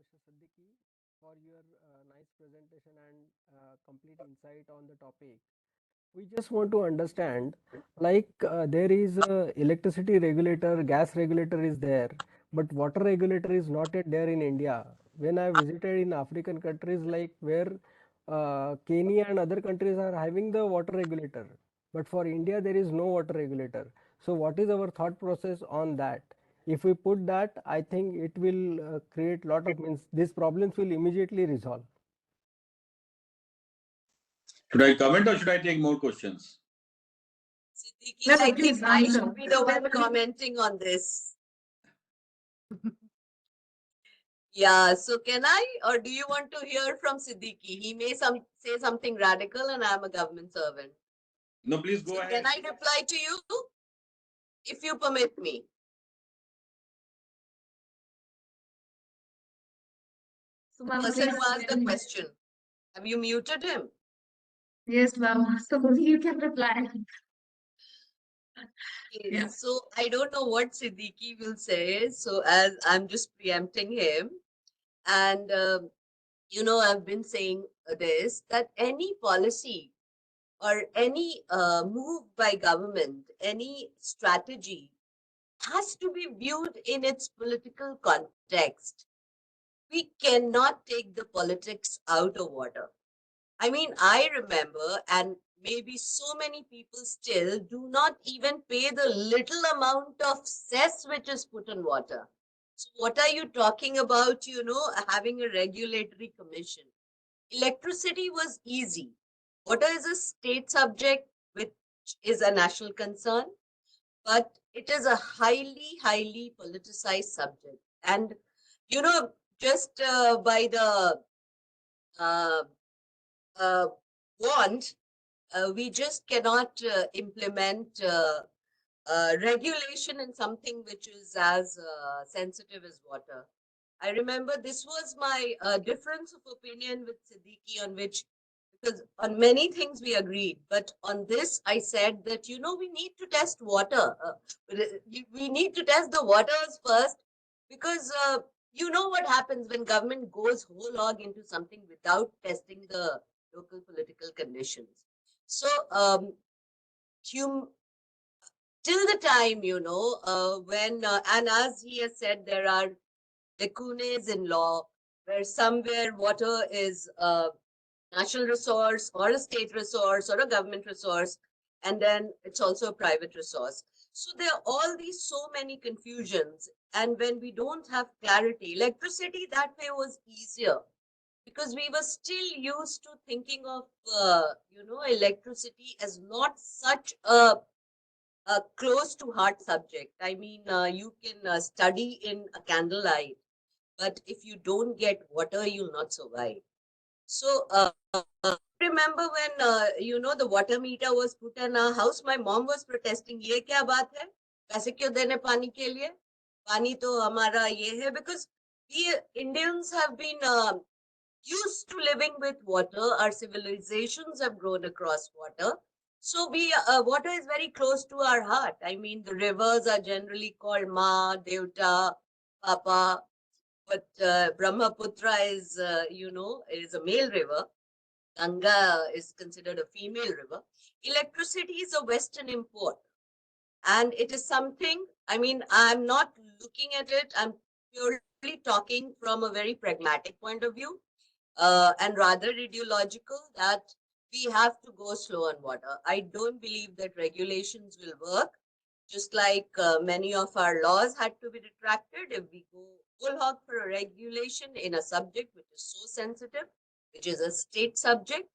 Mr. Siddiqui, for your nice presentation and complete insight on the topic. We just want to understand, like there is a electricity regulator, gas regulator is there, but water regulator is not yet there in India. When I visited in African countries like where Kenya and other countries are having the water regulator, but for India there is no water regulator. So what is our thought process on that? If we put that, I think it will create lot of means these problems will immediately resolve. Should I comment or should I take more questions? Siddiqui, No, no, I please think I answer. should be the one commenting on this. Yeah, so can I, or do you want to hear from Siddiqui? He may say something radical, and I'm a government servant. No, please go So ahead. can I reply to you? If you permit me. So, The ma'am, person please. who asked the question. Have you muted him? Yes, ma'am. So you can reply. Yeah. So I don't know what Siddiqui will say. So as I'm just preempting him, and you know, I've been saying this, that any policy or any move by government, any strategy has to be viewed in its political context. We cannot take the politics out of water. I mean, I remember, and maybe so many people still do not even pay the little amount of cess which is put on water. So what are you talking about, you know, having a regulatory commission? Electricity was easy. Water is a state subject, which is a national concern, but it is a highly, highly politicized subject. And, you know, just by the want, we just cannot implement regulation in something which is as sensitive as water. I remember this was my difference of opinion with Siddiqui on which, because on many things we agreed, but on this I said that, you know, we need to test water. We need to test the waters first, because you know what happens when government goes whole hog into something without testing the local political conditions. So, till the time, you know, when, and as he has said, there are lacunae in law where somewhere water is a national resource or a state resource or a government resource, and then it's also a private resource. So there are all these so many confusions. And when we don't have clarity, electricity that way was easier because we were still used to thinking of, you know, electricity as not such a close to heart subject. I mean, you can study in a candlelight, but if you don't get water, you'll not survive. So, remember when, you know, the water meter was put in our house, my mom was protesting, ये क्या बात है? पैसे क्यों देने पानी के लिए? पानी तो हमारा ये है, because we Indians have been used to living with water. Our civilizations have grown across water. So water is very close to our heart. I mean, the rivers are generally called Ma, Devta, Papa, but Brahmaputra is, you know, is a male river. Ganga is considered a female river. Electricity is a Western import. And it is something, I mean, I'm not looking at it, I'm purely talking from a very pragmatic point of view, and rather ideological, that we have to go slow on water. I don't believe that regulations will work. Just like many of our laws had to be retracted, if we go full hog for a regulation in a subject which is so sensitive, which is a state subject,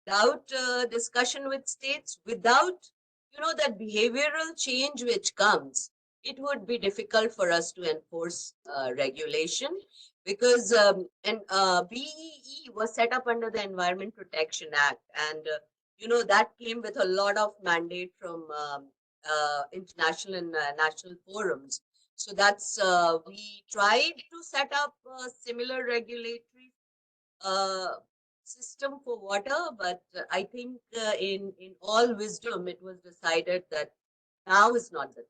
without discussion with states, without, you know, that behavioral change which comes, it would be difficult for us to enforce regulation, because BEE was set up under the Environment Protection Act, and you know, that came with a lot of mandate from international and national forums. So that's we tried to set up a similar regulatory system for water, but I think in all wisdom, it was decided that now is not the time.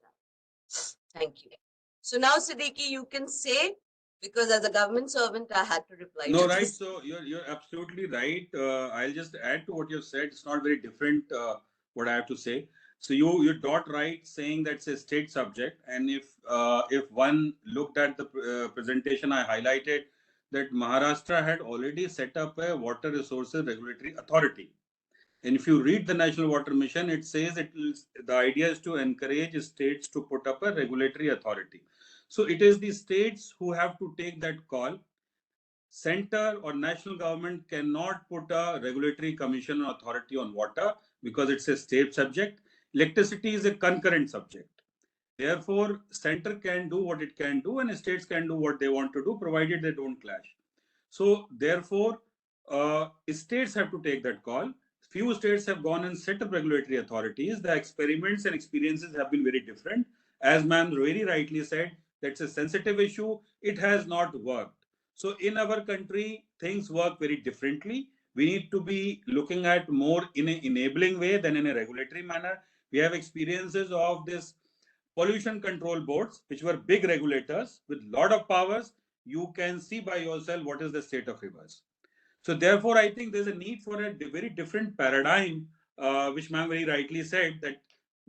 Thank you. So now, Siddiqui, you can say, because as a government servant, I had to reply No, to right. this. So you're absolutely right. I'll just add to what you've said. It's not very different what I have to say. So you dot right saying that's a state subject, and if one looked at the presentation I highlighted, that Maharashtra had already set up a water resources regulatory authority. And if you read the National Water Mission, it says the idea is to encourage states to put up a regulatory authority. So it is the states who have to take that call. Center or national government cannot put a regulatory commission or authority on water because it's a state subject. Electricity is a concurrent subject. Therefore, center can do what it can do and states can do what they want to do, provided they don't clash. So, therefore, states have to take that call. Few states have gone and set up regulatory authorities. The experiments and experiences have been very different. As ma'am very rightly said, that's a sensitive issue. It has not worked. So, in our country, things work very differently. We need to be looking at more in an enabling way than in a regulatory manner. We have experiences of this pollution control boards, which were big regulators with lot of powers. You can see by yourself what is the state of rivers. So therefore, I think there's a need for a very different paradigm, which ma'am very rightly said, that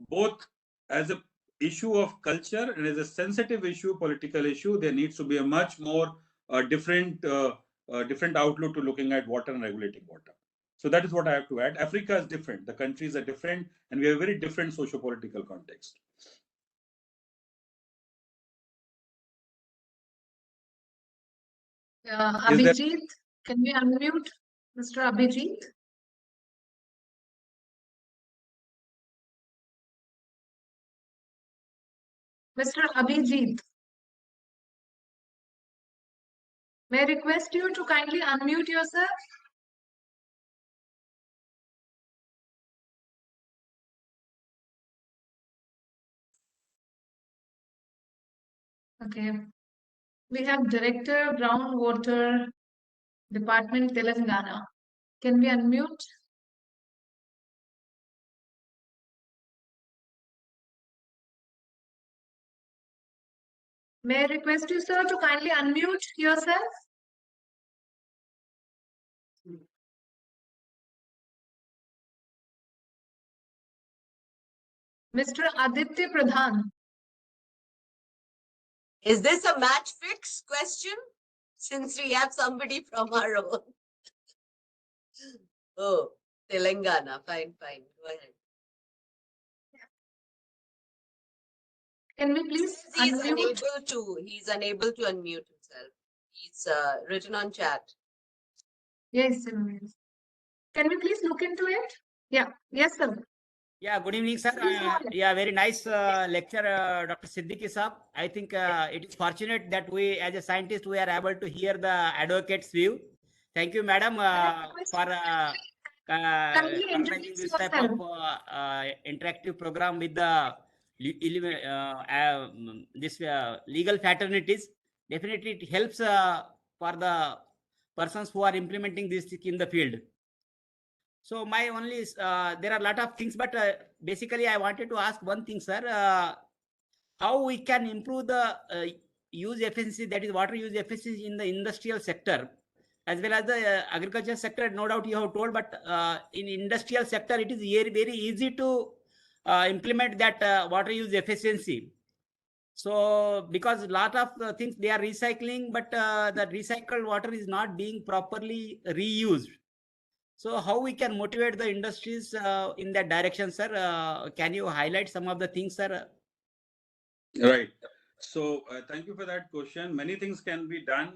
both as a issue of culture and as a sensitive issue, political issue, there needs to be a much more different outlook to looking at water and regulating water. So that is what I have to add. Africa is different. The countries are different, and we have a very different socio-political context. Abhijit, can we unmute Mr. Abhijit? Mr. Abhijit, may I request you to kindly unmute yourself? Okay. We have Director Groundwater Department, Telangana. Can we unmute? May I request you, sir, to kindly unmute yourself? Mr. Aditya Pradhan. Is this a match fix question? Since we have somebody from our own. Oh, Telangana. Fine, fine. Go ahead. Can we please He's unmute? unable to unmute himself. He's written on chat. Yes, sir. Can we please look into it? Yeah. Yes, sir. Yeah, good evening, sir. Please go ahead. Yeah, very nice lecture, Dr. Siddiqui Saab. I think it is fortunate that we, as a scientist, we are able to hear the advocate's view. Thank you, madam, for Kindly organizing introduce this type yourself. of interactive program with the this legal fraternities. Definitely, it helps for the persons who are implementing this in the field. So my only there are a lot of things, but basically I wanted to ask one thing, sir. How we can improve the use efficiency, that is water use efficiency in the industrial sector, as well as the agriculture sector. No doubt you have told, but in industrial sector, it is very, very easy to implement that water use efficiency. So because a lot of things they are recycling, but the recycled water is not being properly reused. So how we can motivate the industries in that direction, sir? Can you highlight some of the things, sir? Right. So thank you for that question. Many things can be done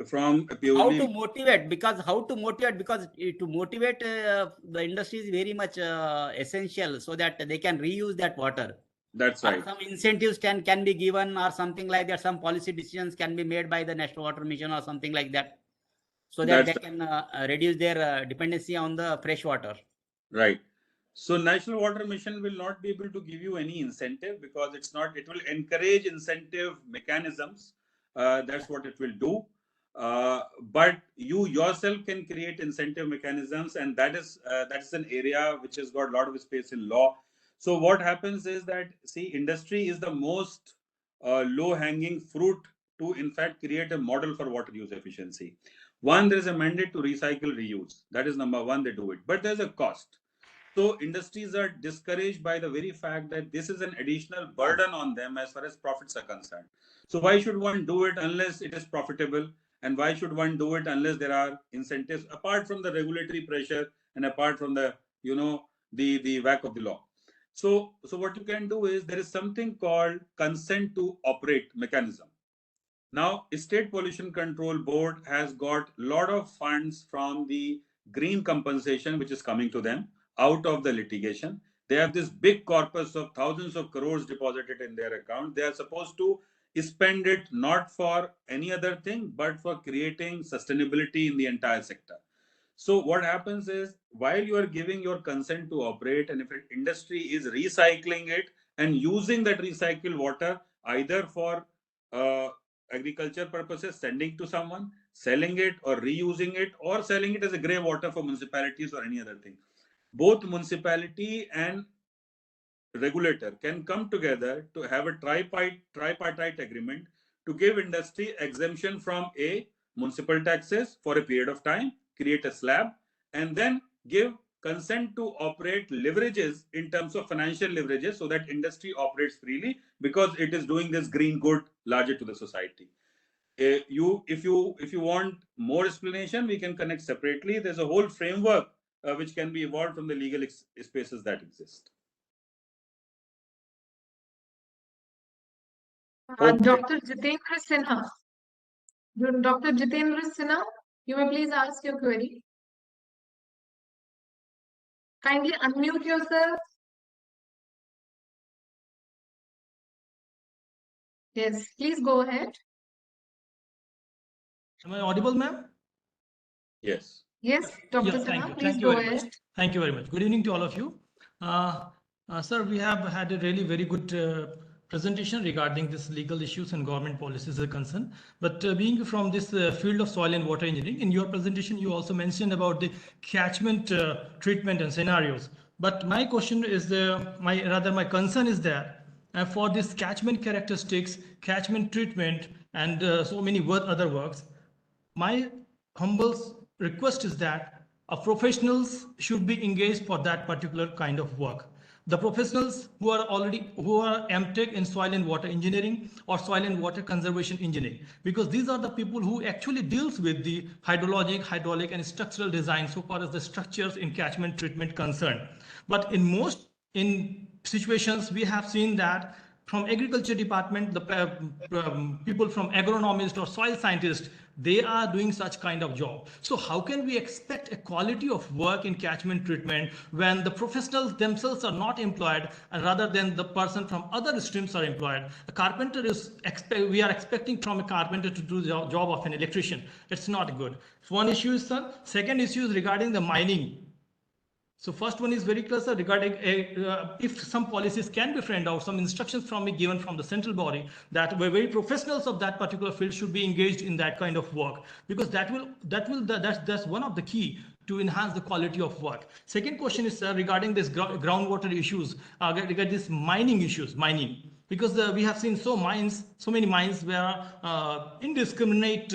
from purely. How to motivate? Because how to motivate? Because to motivate the industry is very much essential, so that they can reuse that water. That's right. Or some incentives can be given, or something like that. Some policy decisions can be made by the National Water Mission or something like that, so that That's they can reduce their dependency on the fresh water. right. So National Water Mission will not be able to give you any incentive, because it's not. It will encourage incentive mechanisms. That's what it will do. But you yourself can create incentive mechanisms, and that is an area which has got a lot of space in law. So what happens is that, see, industry is the most low-hanging fruit to, in fact, create a model for water use efficiency. One, there is a mandate to recycle, reuse. That is number one. They do it, but there's a cost. So industries are discouraged by the very fact that this is an additional burden on them as far as profits are concerned. So why should one do it unless it is profitable? And why should one do it unless there are incentives, apart from the regulatory pressure and apart from the, the whack of the law? So what you can do is, there is something called consent to operate mechanism. Now, State Pollution Control Board has got a lot of funds from the green compensation, which is coming to them out of the litigation. They have this big corpus of thousands of crores deposited in their account. They are supposed to spend it not for any other thing, but for creating sustainability in the entire sector. So what happens is, while you are giving your consent to operate, and if an industry is recycling it and using that recycled water either for agriculture purposes, sending to someone, selling it, or reusing it, or selling it as a grey water for municipalities or any other thing, both municipality and regulator can come together to have a tripartite agreement to give industry exemption from municipal taxes for a period of time, create a slab, and then give consent to operate leverages in terms of financial leverages, so that industry operates freely, because it is doing this green good larger to the society. If you want more explanation, we can connect separately. There's a whole framework which can be evolved from the legal spaces that exist. Dr. Jitendra Sinha. Dr. Jitendra Sinha, you may please ask your query. Kindly unmute yourself. Yes, please go ahead. Am I audible, ma'am? Yes. Yes, Dr. Yeah, Sinha, please thank you go very ahead. much. Thank you very much. Good evening to all of you. Sir, we have had a really very good presentation regarding this legal issues and government policies are concerned. But being from this field of soil and water engineering, in your presentation, you also mentioned about the catchment treatment and scenarios. But my question is, my concern is that for this catchment characteristics, catchment treatment, and so many other works, my humble request is that professionals should be engaged for that particular kind of work. The professionals who are MTech in soil and water engineering or soil and water conservation engineering, because these are the people who actually deals with the hydrologic, hydraulic, and structural design so far as the structures in catchment treatment concerned. But in situations we have seen that from agriculture department, the people from agronomist or soil scientist, they are doing such kind of job. So how can we expect a quality of work in catchment treatment when the professionals themselves are not employed, and rather than the person from other streams are employed? A carpenter we are expecting from a carpenter to do the job of an electrician. It's not good. One issue is, sir. Second issue is regarding the mining. So first one is very clear, sir, regarding if some policies can be framed out, some instructions from me given from the central body that very professionals of that particular field should be engaged in that kind of work, because that's one of the key to enhance the quality of work. Second question is, sir, regarding this groundwater issues, regarding this mining issues, because we have seen so many mines where indiscriminate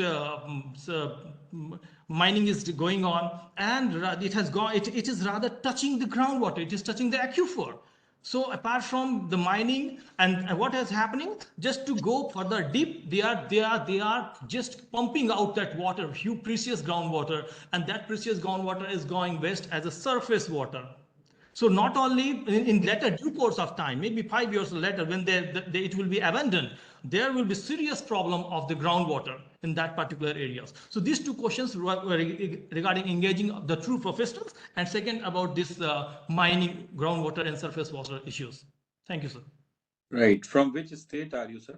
mining is going on, and it is rather touching the groundwater, it is touching the aquifer. So apart from the mining and what is happening, just to go further deep, they are just pumping out that water, huge precious groundwater, and that precious groundwater is going west as a surface water. So not only in later due course of time, maybe 5 years later, when it will be abandoned, there will be serious problem of the groundwater in that particular areas. So these two questions regarding engaging the true professionals, and second about this mining, groundwater and surface water issues. Thank you, sir. Right. From which state are you, sir?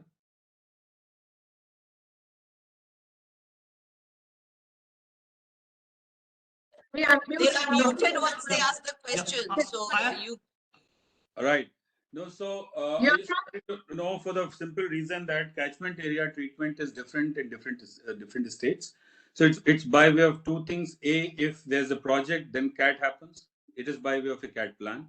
They are muted once they ask the question. Yeah. So you. All right. No, so I just wanted to know, for the simple reason that catchment area treatment is different in different states. So it's by way of two things. A, if there's a project, then CAT happens. It is by way of a CAT plan.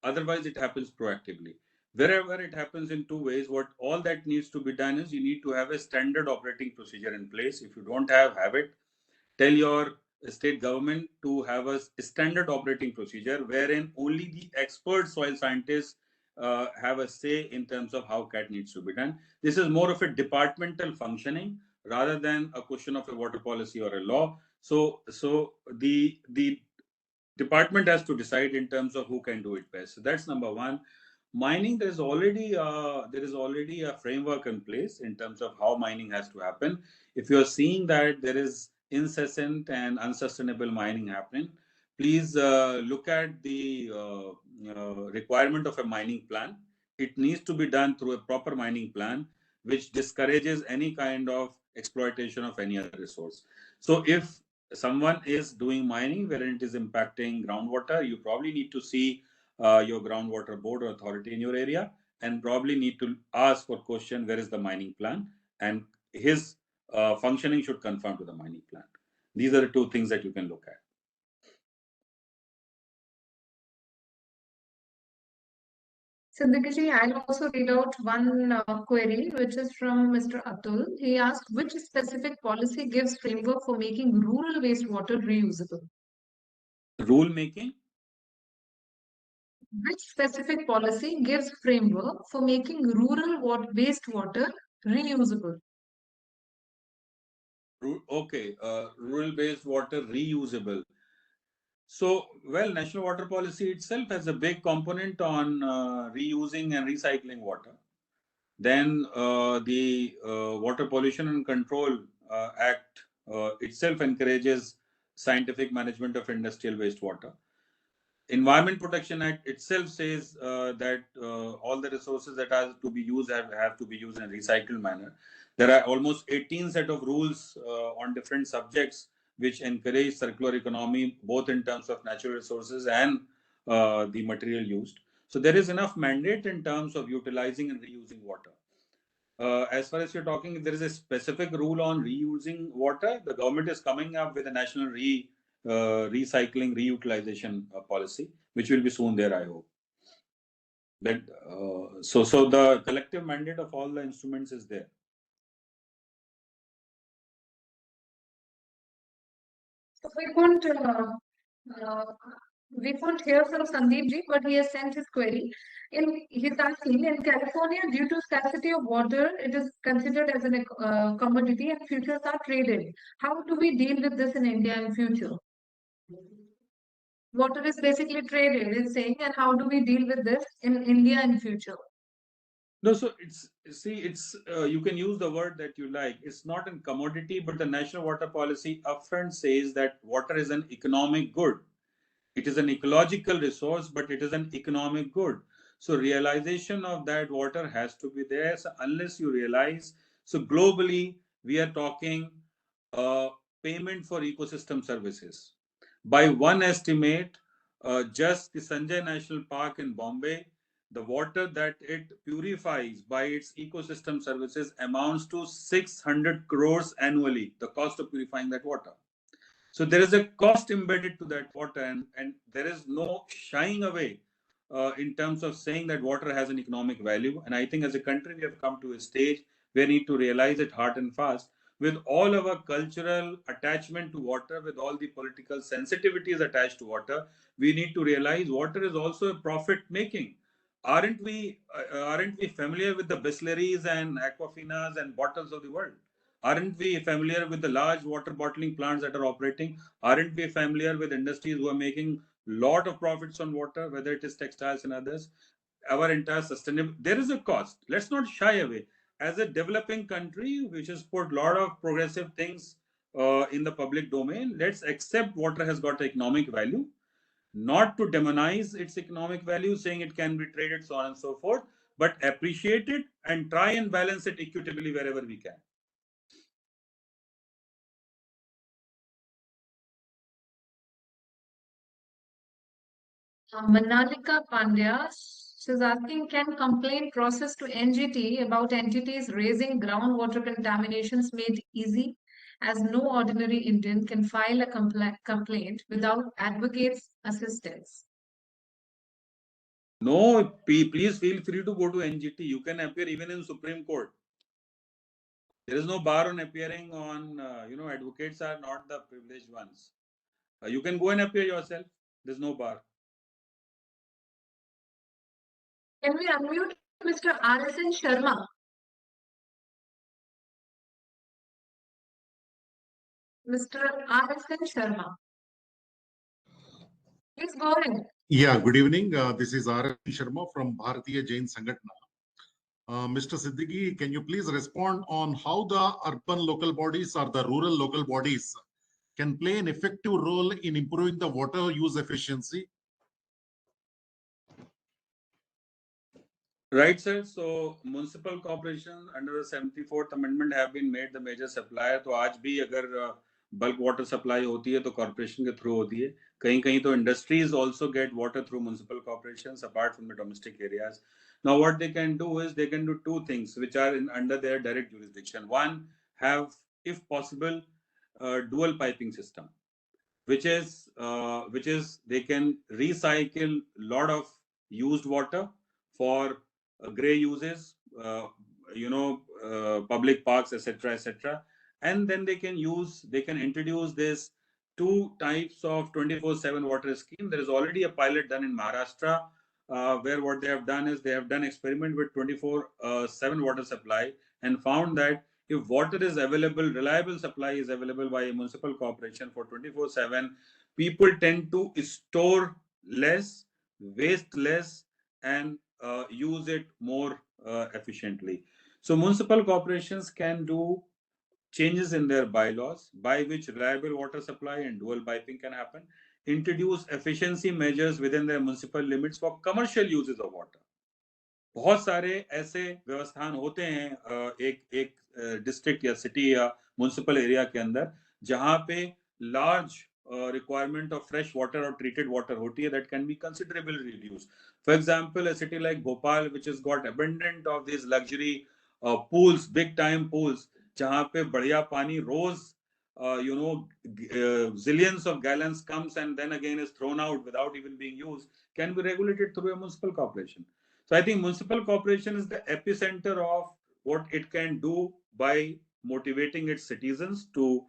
Otherwise, it happens proactively. Wherever it happens in two ways, what all that needs to be done is you need to have a standard operating procedure in place. If you don't have it, tell your state government to have a standard operating procedure wherein only the expert soil scientists have a say in terms of how CAT needs to be done. This is more of a departmental functioning rather than a question of a water policy or a law. So the department has to decide in terms of who can do it best. So that's number one. Mining, there is already a framework in place in terms of how mining has to happen. If you are seeing that there is incessant and unsustainable mining happening, please look at the requirement of a mining plan. It needs to be done through a proper mining plan, which discourages any kind of exploitation of any other resource. So if someone is doing mining wherein it is impacting groundwater, you probably need to see your groundwater board or authority in your area, and probably need to ask for question, where is the mining plan, and his functioning should conform to the mining plan. These are the two things that you can look at. Siddiqui, I'll also read out one query, which is from Mr. Atul. He asked, which specific policy gives framework for making rural wastewater reusable? Rule making? Which specific policy gives framework for making rural wastewater reusable? Okay, rural-based water reusable. So, well, National Water Policy itself has a big component on reusing and recycling water. Then the Water Pollution and Control Act itself encourages scientific management of industrial wastewater. Environment Protection Act itself says that all the resources that are to be used have to be used in a recycled manner. There are almost 18 set of rules on different subjects which encourage circular economy, both in terms of natural resources and the material used. So there is enough mandate in terms of utilizing and reusing water. As far as you're talking, if there is a specific rule on reusing water, the government is coming up with a national recycling, reutilization policy, which will be soon there, I hope. That so the collective mandate of all the instruments is there. So we couldn't hear from Sandeep ji, but he has sent his query. He's asking, in California, due to scarcity of water, it is considered as a commodity and futures are traded. How do we deal with this in India in future? Water is basically traded, is saying, and how do we deal with this in India in future? No, so it's you can use the word that you like. It's not a commodity, but the national water policy upfront says that water is an economic good. It is an ecological resource, but it is an economic good. So realization of that water has to be there. So unless you realize, so globally we are talking payment for ecosystem services. By one estimate, just the Sanjay National Park in Bombay, the water that it purifies by its ecosystem services amounts to 600 crores annually, the cost of purifying that water. So there is a cost embedded to that water, and there is no shying away in terms of saying that water has an economic value. And I think as a country, we have come to a stage where we need to realize it hard and fast. With all our cultural attachment to water, with all the political sensitivities attached to water, we need to realize water is also a profit making. Aren't we familiar with the Bisleris and Aquafinas and bottles of the world? Aren't we familiar with the large water bottling plants that are operating? Aren't we familiar with industries who are making lot of profits on water, whether it is textiles and others? Our entire sustainable, there is a cost. Let's not shy away. As a developing country, which has put a lot of progressive things in the public domain, let's accept water has got economic value, not to demonize its economic value, saying it can be traded, so on and so forth, but appreciate it and try and balance it equitably wherever we can. Manalika Pandya is asking, can complaint process to NGT about entities raising groundwater contaminations made easy, as no ordinary Indian can file a complaint without advocates' assistance? No, please feel free to go to NGT. You can appear even in Supreme Court. There is no bar on appearing on, advocates are not the privileged ones. You can go and appear yourself. There's no bar. Can we unmute Mr. R.S.N. Sharma? Mr. R.S.N. Sharma. Please go ahead. Yeah, good evening. This is R.S.N. Sharma from Bharatiya Jain Sangatna. Mr. Siddiqui, can you please respond on how the urban local bodies or the rural local bodies can play an effective role in improving the water use efficiency? Right, sir. So municipal corporations under the 74th amendment have been made the major supplier. तो आज भी अगर bulk water supply होती है तो corporation के through होती है. कहीं-कहीं तो industries also get water through municipal corporations apart from the domestic areas. Now what they can do is they can do two things which are under their direct jurisdiction. One, have, if possible, dual piping system, which is they can recycle lot of used water for gray uses, public parks, etc., and then they can introduce this two types of 24/7 water scheme. There is already a pilot done in Maharashtra where what they have done is they have done experiment with 24/7 water supply and found that if water is available, reliable supply is available by a municipal corporation for 24/7, people tend to store less, waste less, and use it more efficiently. So municipal corporations can do changes in their bylaws by which reliable water supply and dual piping can happen, introduce efficiency measures within their municipal limits for commercial uses of water. बहुत सारे ऐसे व्यवस्थान होते हैं एक district या city या municipal area के अंदर जहां पे large requirement of fresh water or treated water hoti hai, that can be considerably reduced. For example, a city like Bhopal, which has got abundant of these luxury pools, big time pools, jahan pe badhiya pani roz, zillions of gallons comes and then again is thrown out without even being used, can be regulated through a municipal corporation. So I think municipal corporation is the epicenter of what it can do by motivating its citizens to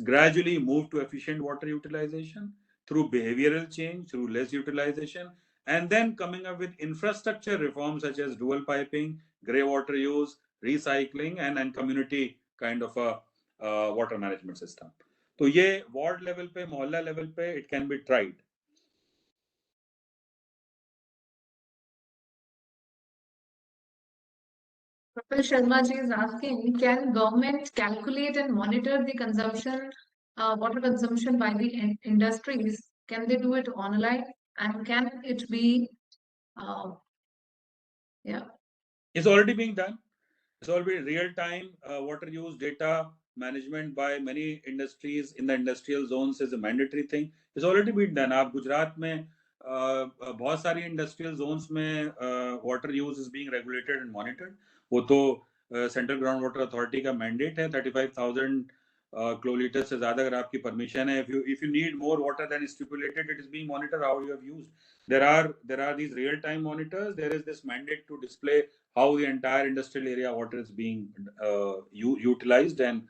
gradually move to efficient water utilization through behavioral change, through less utilization, and then coming up with infrastructure reforms such as dual piping, grey water use, recycling, and community kind of a water management system. तो ये ward level पे, मोहल्ला level पे, it can be tried. Kapil Sharma ji is asking, can government calculate and monitor the consumption, water consumption by the industries? Can they do it online? And can it be, yeah. It's already being done. It's already real-time water use data management by many industries in the industrial zones is a mandatory thing. It's already been done. आप गुजरात में बहुत सारी industrial zones में water use is being regulated and monitored. वो तो Central Groundwater Authority का mandate है 35,000 kiloliters से ज़्यादा अगर आपकी permission है. If you need more water than is stipulated, it is being monitored how you have used. There are these real-time monitors. There is this mandate to display how the entire industrial area water is being utilized, and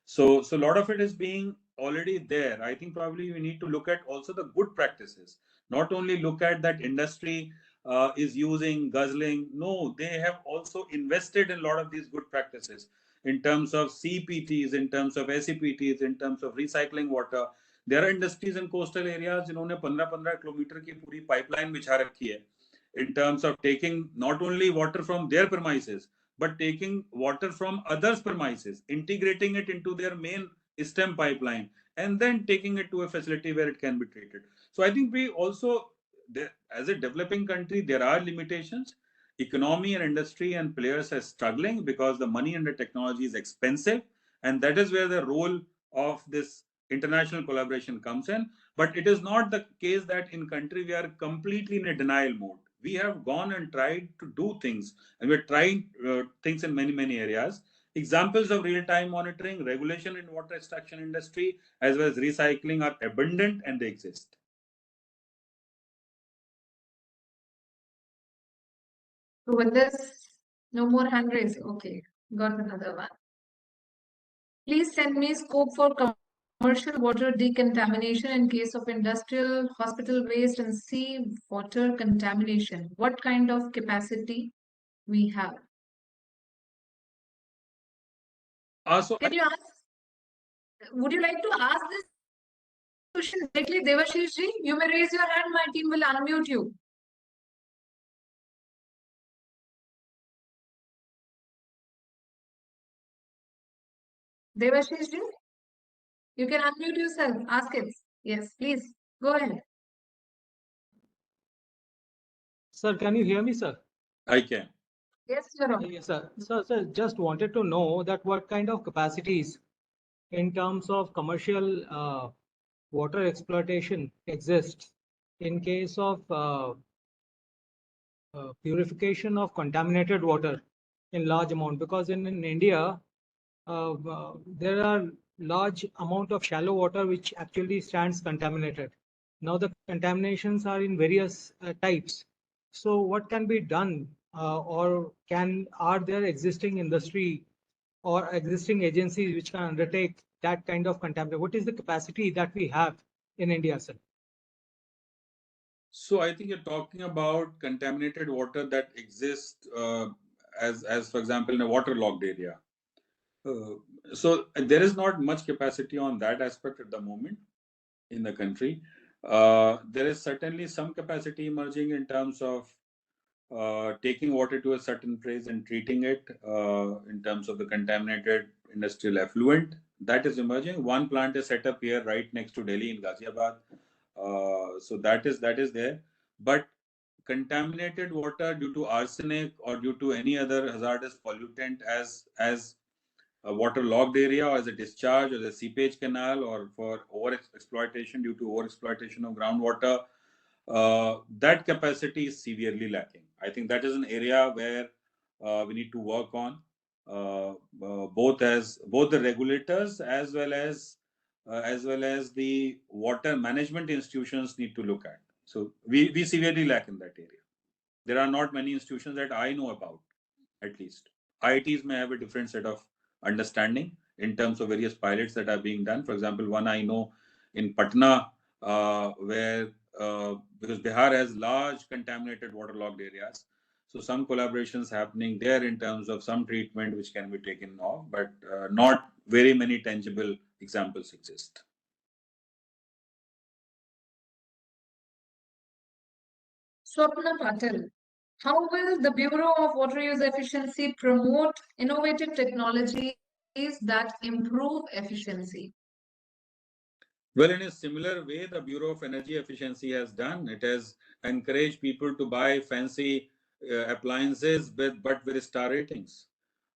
so a lot of it is being already there. I think probably we need to look at also the good practices, not only look at that industry is using guzzling. No, they have also invested in a lot of these good practices in terms of CPTs, in terms of SCPTs, in terms of recycling water. There are industries in coastal areas जिन्होंने 15-15 kilometre की पूरी pipeline बिछा रखी है in terms of taking not only water from their premises, but taking water from others' premises, integrating it into their main stem pipeline, and then taking it to a facility where it can be treated. So I think we also, as a developing country, there are limitations. Economy and industry and players are struggling because the money and the technology is expensive, and that is where the role of this international collaboration comes in. But it is not the case that in country we are completely in a denial mode. We have gone and tried to do things, and we're trying things in many areas. Examples of real-time monitoring, regulation in water extraction industry, as well as recycling are abundant and they exist. So with this, no more hand raising. Okay, got another one. Please send me scope for commercial water decontamination in case of industrial, hospital waste, and sea water contamination. What kind of capacity we have? Can you ask? Would you like to ask this question directly, Devashish ji? You may raise your hand. My team will unmute you. Devashish ji, you can unmute yourself. Ask it. Yes, please go ahead. Sir, can you hear me, sir? I can. Yes, you're on. Yes, sir. Sir, just wanted to know that what kind of capacities in terms of commercial water exploitation exists in case of purification of contaminated water in large amount, because in India there are large amount of shallow water which actually stands contaminated. Now the contaminations are in various types. So what can be done, or are there existing industry or existing agencies which can undertake that kind of contamination? What is the capacity that we have in India, sir? So I think you're talking about contaminated water that exists as for example in a waterlogged area. So there is not much capacity on that aspect at the moment in the country. There is certainly some capacity emerging in terms of taking water to a certain place and treating it in terms of the contaminated industrial effluent. That is emerging. One plant is set up here right next to Delhi in Ghaziabad. So that is there. But contaminated water due to arsenic or due to any other hazardous pollutant as a waterlogged area or as a discharge or the seepage canal or for over-exploitation due to over-exploitation of groundwater, that capacity is severely lacking. I think that is an area where we need to work on, both the regulators as well as the water management institutions need to look at. So we severely lack in that area. There are not many institutions that I know about, at least. IITs may have a different set of understanding in terms of various pilots that are being done. For example, one I know in Patna, where because Bihar has large contaminated waterlogged areas, so some collaborations happening there in terms of some treatment which can be taken off, but not very many tangible examples exist. Swapna Patel, how will the Bureau of Water Use Efficiency promote innovative technologies that improve efficiency? Well, in a similar way, the Bureau of Energy Efficiency has done. It has encouraged people to buy fancy appliances, but with star ratings.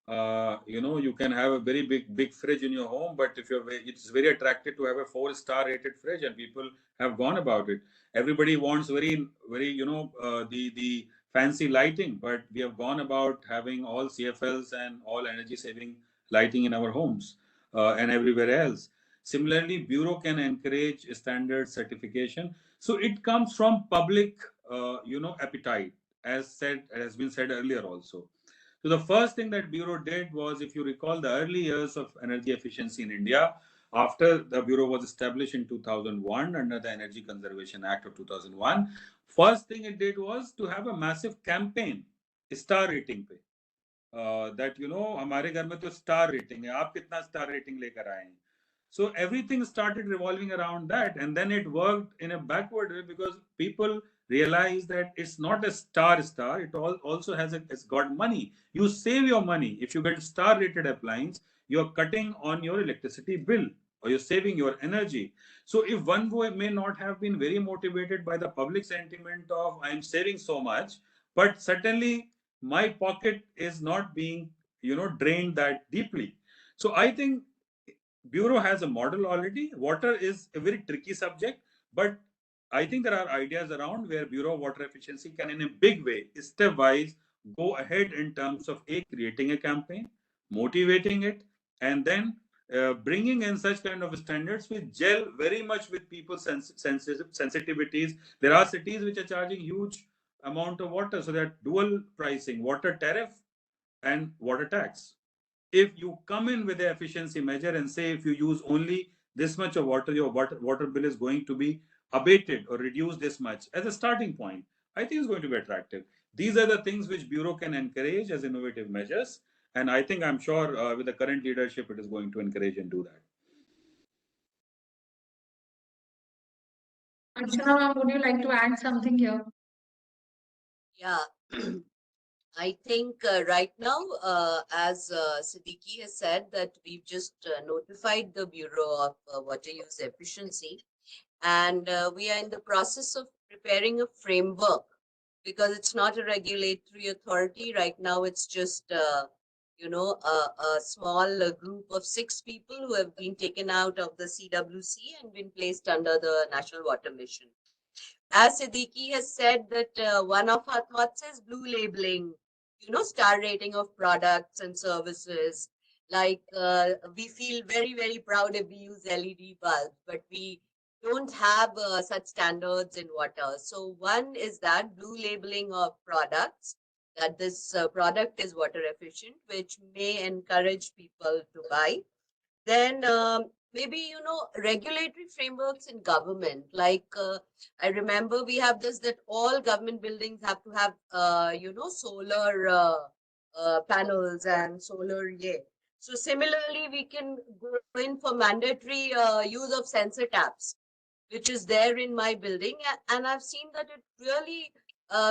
You can have a very big fridge in your home, but it's very attractive to have a 4-star rated fridge, and people have gone about it. Everybody wants very the fancy lighting, but we have gone about having all CFLs and all energy saving lighting in our homes and everywhere else. Similarly, Bureau can encourage standard certification. So it comes from public, appetite, as has been said earlier also. So the first thing that Bureau did was, if you recall, the early years of energy efficiency in India, after the Bureau was established in 2001 under the Energy Conservation Act of 2001, first thing it did was to have a massive campaign, star rating पे. That हमारे घर में तो star rating है, आप कितना star rating लेकर आए हैं. So everything started revolving around that, and then it worked in a backward way because people realize that it's not a star. It also it's got money. You save your money if you get star rated appliance. You're cutting on your electricity bill, or you're saving your energy. So if one may not have been very motivated by the public sentiment of I'm saving so much, but certainly my pocket is not being drained that deeply. So I think Bureau has a model already. Water is a very tricky subject, but I think there are ideas around where Bureau of Water Efficiency can, in a big way, stepwise, go ahead in terms of creating a campaign, motivating it, and then bringing in such kind of standards which gel very much with people's sensitivities. There are cities which are charging huge amount of water, so that dual pricing, water tariff and water tax. If you come in with the efficiency measure and say if you use only this much of water, your water bill is going to be abated or reduced this much as a starting point, I think it's going to be attractive. These are the things which Bureau can encourage as innovative measures, and I think, I'm sure with the current leadership, it is going to encourage and do that. Archana, would you like to add something here? Yeah. I think right now, as Siddiqui has said, that we've just notified the Bureau of Water Use Efficiency, and we are in the process of preparing a framework, because it's not a regulatory authority right now. It's just a small group of 6 people who have been taken out of the CWC and been placed under the National Water Mission. As Siddiqui has said, that one of our thoughts is blue labeling, star rating of products and services. Like we feel very, very proud if we use LED bulbs, but we don't have such standards in water. So one is that blue labeling of products, that this product is water efficient, which may encourage people to buy. Then maybe, regulatory frameworks in government. Like I remember we have this, that all government buildings have to have, solar panels and solar, So similarly, we can go in for mandatory use of sensor taps, which is there in my building. And I've seen that it really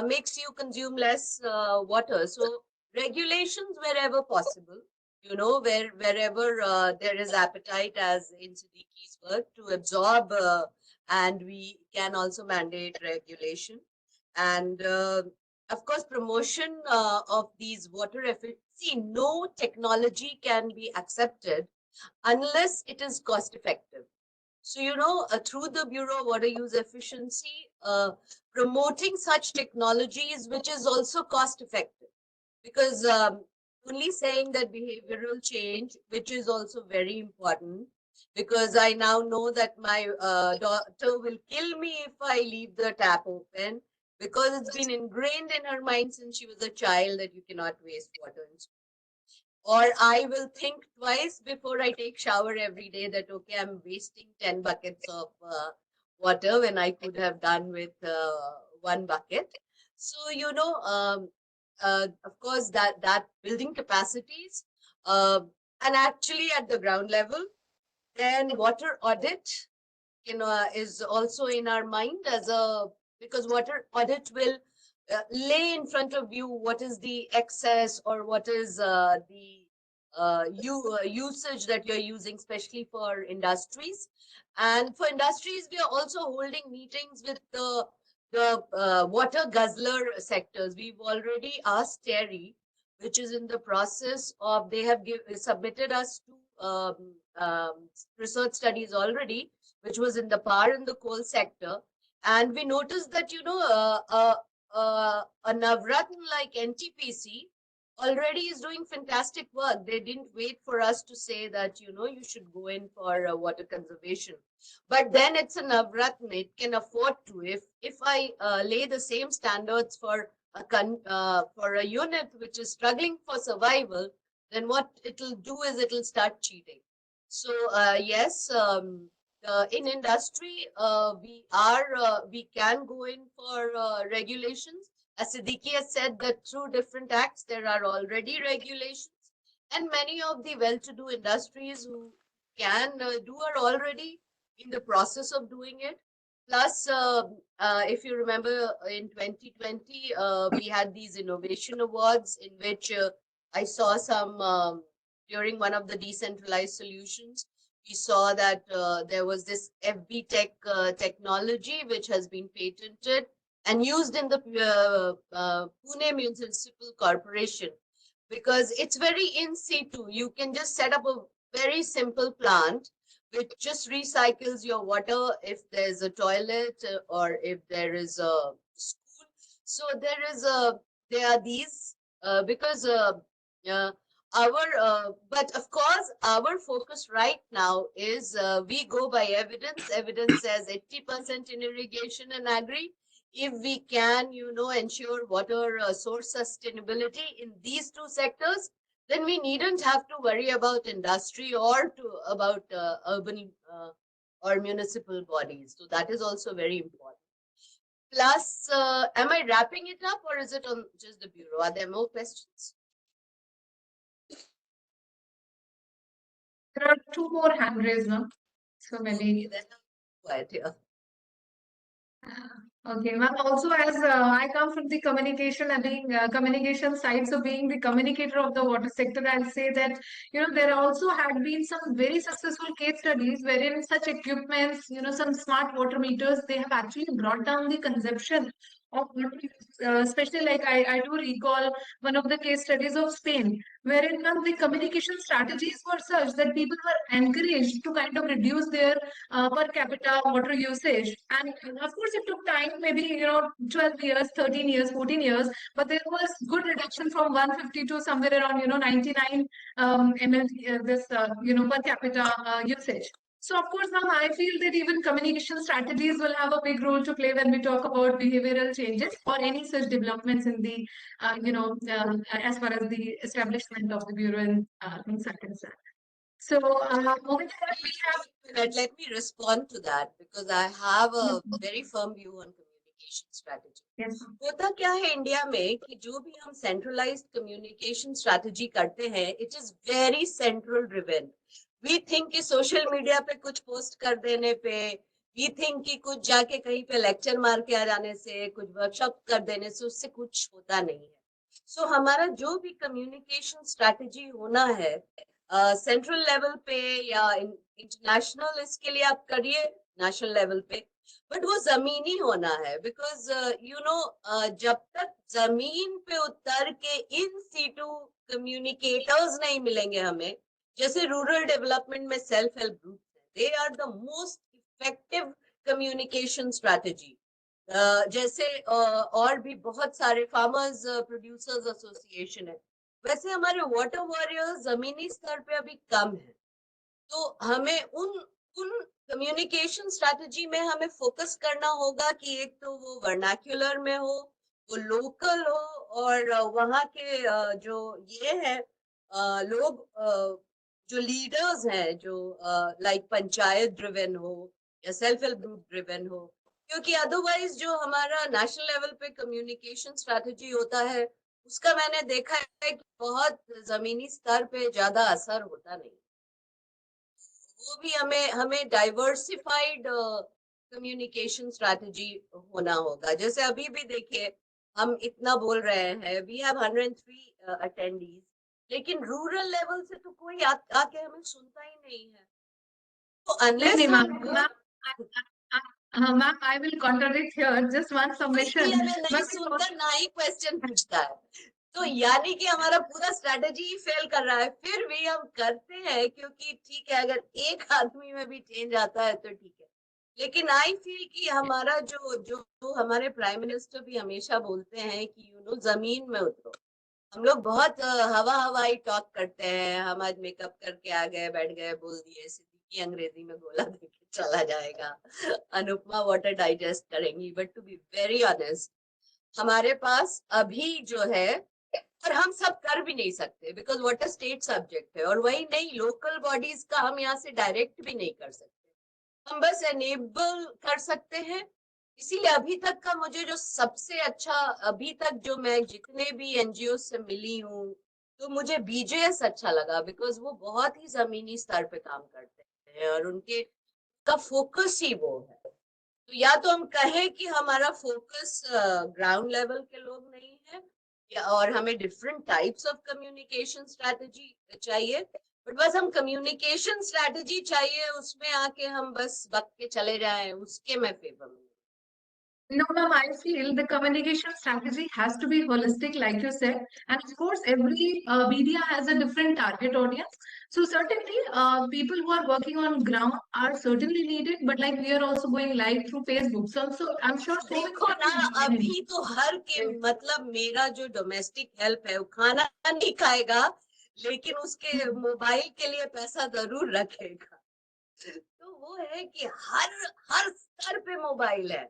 makes you consume less water. So regulations wherever possible, wherever there is appetite, as in Siddiqui's word, to absorb, and we can also mandate regulation. And of course, promotion of these water efficiency, no technology can be accepted unless it is cost effective. So, through the Bureau of Water Use Efficiency, promoting such technologies, which is also cost effective, because only saying that behavioral change, which is also very important, because I now know that my daughter will kill me if I leave the tap open, because it's been ingrained in her mind since she was a child that you cannot waste water in school. Or I will think twice before I take shower every day that, okay, I'm wasting 10 buckets of water when I could have done with one bucket. So, of course, that building capacities, and actually at the ground level, then water audit, is also in our mind because water audit will lay in front of you what is the excess or what is the usage that you're using, especially for industries. And for industries, we are also holding meetings with the water guzzler sectors. We've already asked TERI, which is in the process of, they have submitted us to research studies already, which was in the power and the coal sector. And we noticed that, a Navratna like NTPC already is doing fantastic work. They didn't wait for us to say that, you should go in for water conservation. But then it's a Navratna, it can afford to. If I lay the same standards for a unit which is struggling for survival, then what it'll do is it'll start cheating. So yes, in industry, we can go in for regulations. As Siddiqui has said, that through different acts, there are already regulations, and many of the well-to-do industries who can do are already in the process of doing it. Plus, if you remember, in 2020, we had these innovation awards in which I saw some during one of the decentralized solutions. We saw that there was this FB Tech technology which has been patented and used in the Pune Municipal Corporation, because it's very in situ. You can just set up a very simple plant which just recycles your water if there's a toilet or if there is a school. So there are these because but of course, our focus right now is we go by evidence. Evidence says 80% in irrigation and agri. If we can, ensure water source sustainability in these two sectors, then we needn't have to worry about industry or about urban or municipal bodies. So that is also very important. Plus, am I wrapping it up or is it on just the Bureau? Are there more questions? There are two more hand raised now. So maybe. Okay, then I'm quiet here. Okay, ma'am. Also, as I come from the communication and being communication side, so being the communicator of the water sector, I'll say that there also had been some very successful case studies wherein such equipments, some smart water meters, they have actually brought down the consumption of water, especially like I do recall one of the case studies of Spain, wherein the communication strategies were such that people were encouraged to kind of reduce their per capita water usage. And of course, it took time, maybe 12 years, 13 years, 14 years, but there was good reduction from 150 to somewhere around 99 ml this per capita usage. So of course, now I feel that even communication strategies will have a big role to play when we talk about behavioral changes or any such developments in the as far as the establishment of the bureau in concerned. So moving forward, we have. Let me respond to that because I have a very firm view on communication strategy. Yes. होता क्या है India में कि जो भी हम centralised communication strategy करते हैं, it is very central driven. We think कि सोशल मीडिया पे कुछ पोस्ट कर देने पे, वी थिंक कि कुछ जाके कहीं पे लेक्चर मार के आ जाने से, कुछ वर्कशॉप कर देने से उससे कुछ होता नहीं है. सो हमारा जो भी कम्युनिकेशन स्ट्रैटेजी होना है सेंट्रल लेवल पे या इंटरनेशनल, इसके लिए आप करिए नेशनल लेवल पे. बट वो जमीनी होना है, बिकॉज जब तक जमीन पे उतर के इन सीटू कम्युनिकेटर्स नहीं मिलेंगे हमें, जैसे रूरल डेवलपमेंट में self help group they are the most effective communication strategy. जैसे और भी बहुत सारे फार्मर्स प्रोड्यूसर्स एसोसिएशन है, वैसे हमारे वाटर वॉरियर्स जमीनी स्तर पे अभी कम है। तो हमें उन कम्युनिकेशन स्ट्रैटेजी में हमें फोकस करना होगा कि एक तो वो वर्नाक्युलर में हो, वो लोकल हो, और वहाँ के जो ये है लोग जो लीडर्स हैं, जो लाइक पंचायत ड्रिवन हो या सेल्फ हेल्प ग्रुप ड्रिवन हो, क्योंकि अदरवाइज जो हमारा नेशनल लेवल पे कम्युनिकेशन स्ट्रैटेजी होता है उसका मैंने देखा है कि बहुत जमीनी स्तर पे ज्यादा असर होता नहीं। वो भी हमें डाइवर्सिफाइड कम्युनिकेशन स्ट्रैटेजी होना होगा। जैसे अभी भी देखिए हम इतना बोल रहे हैं, वी हैव 103 अटेंडीज, लेकिन रूरल लेवल से तो कोई आके हमें सुनता ही नहीं है। तो unless ma'am I will contradict here, just one submission. नहीं सुनता ना ही क्वेश्चन पूछता है, तो यानी कि हमारा पूरा स्ट्रेटेजी ही फेल कर रहा है। फिर भी हम करते हैं क्योंकि ठीक है, अगर एक आदमी में भी चेंज आता है तो ठीक है, लेकिन आई फील कि हमारा जो हमारे प्राइम मिनिस्टर भी हमेशा बोलते हैं कि जमीन में उतरो। हम लोग बहुत हवाई टॉक करते हैं, हम आज मेकअप करके आ गए, बैठ गए, बोल दिए, सिद्दीकी अंग्रेजी में गोला देके चला जाएगा, अनुपमा वाटर डाइजेस्ट करेंगी। But to be very honest, हमारे पास अभी जो है, और हम सब कर भी नहीं सकते बिकॉज वाटर स्टेट सब्जेक्ट है, और वही नहीं लोकल बॉडीज का हम यहाँ से डायरेक्ट भी नहीं कर सकते, हम बस एनेबल कर सकते हैं। इसीलिए अभी तक का मुझे जो सबसे अच्छा, अभी तक जो मैं जितने भी एनजीओ से मिली हूँ, तो मुझे बीजेएस अच्छा लगा, बिकॉज वो बहुत ही जमीनी स्तर पे काम करते हैं और उनके का फोकस ही वो है। तो या तो हम कहें कि हमारा फोकस ग्राउंड लेवल के लोग नहीं है, और हमें different types of communication strategy चाहिए, बट बस हम कम्युनिकेशन स्ट्रैटेजी चाहिए, उसमें आके हम बस बक के चले जाएं, उसके मैं फेवर में। No, ma'am, I feel the communication strategy has to be holistic, like you said. And of course, every media has a different target audience. So certainly, people who are working on ground are certainly needed. But like we are also going live through Facebook. So I'm sure. देखो ना, अभी तो हर के मतलब मेरा जो domestic help है वो खाना नहीं खाएगा, लेकिन उसके मोबाइल के लिए पैसा जरूर रखेगा। तो वो है कि हर स्तर पे मोबाइल है,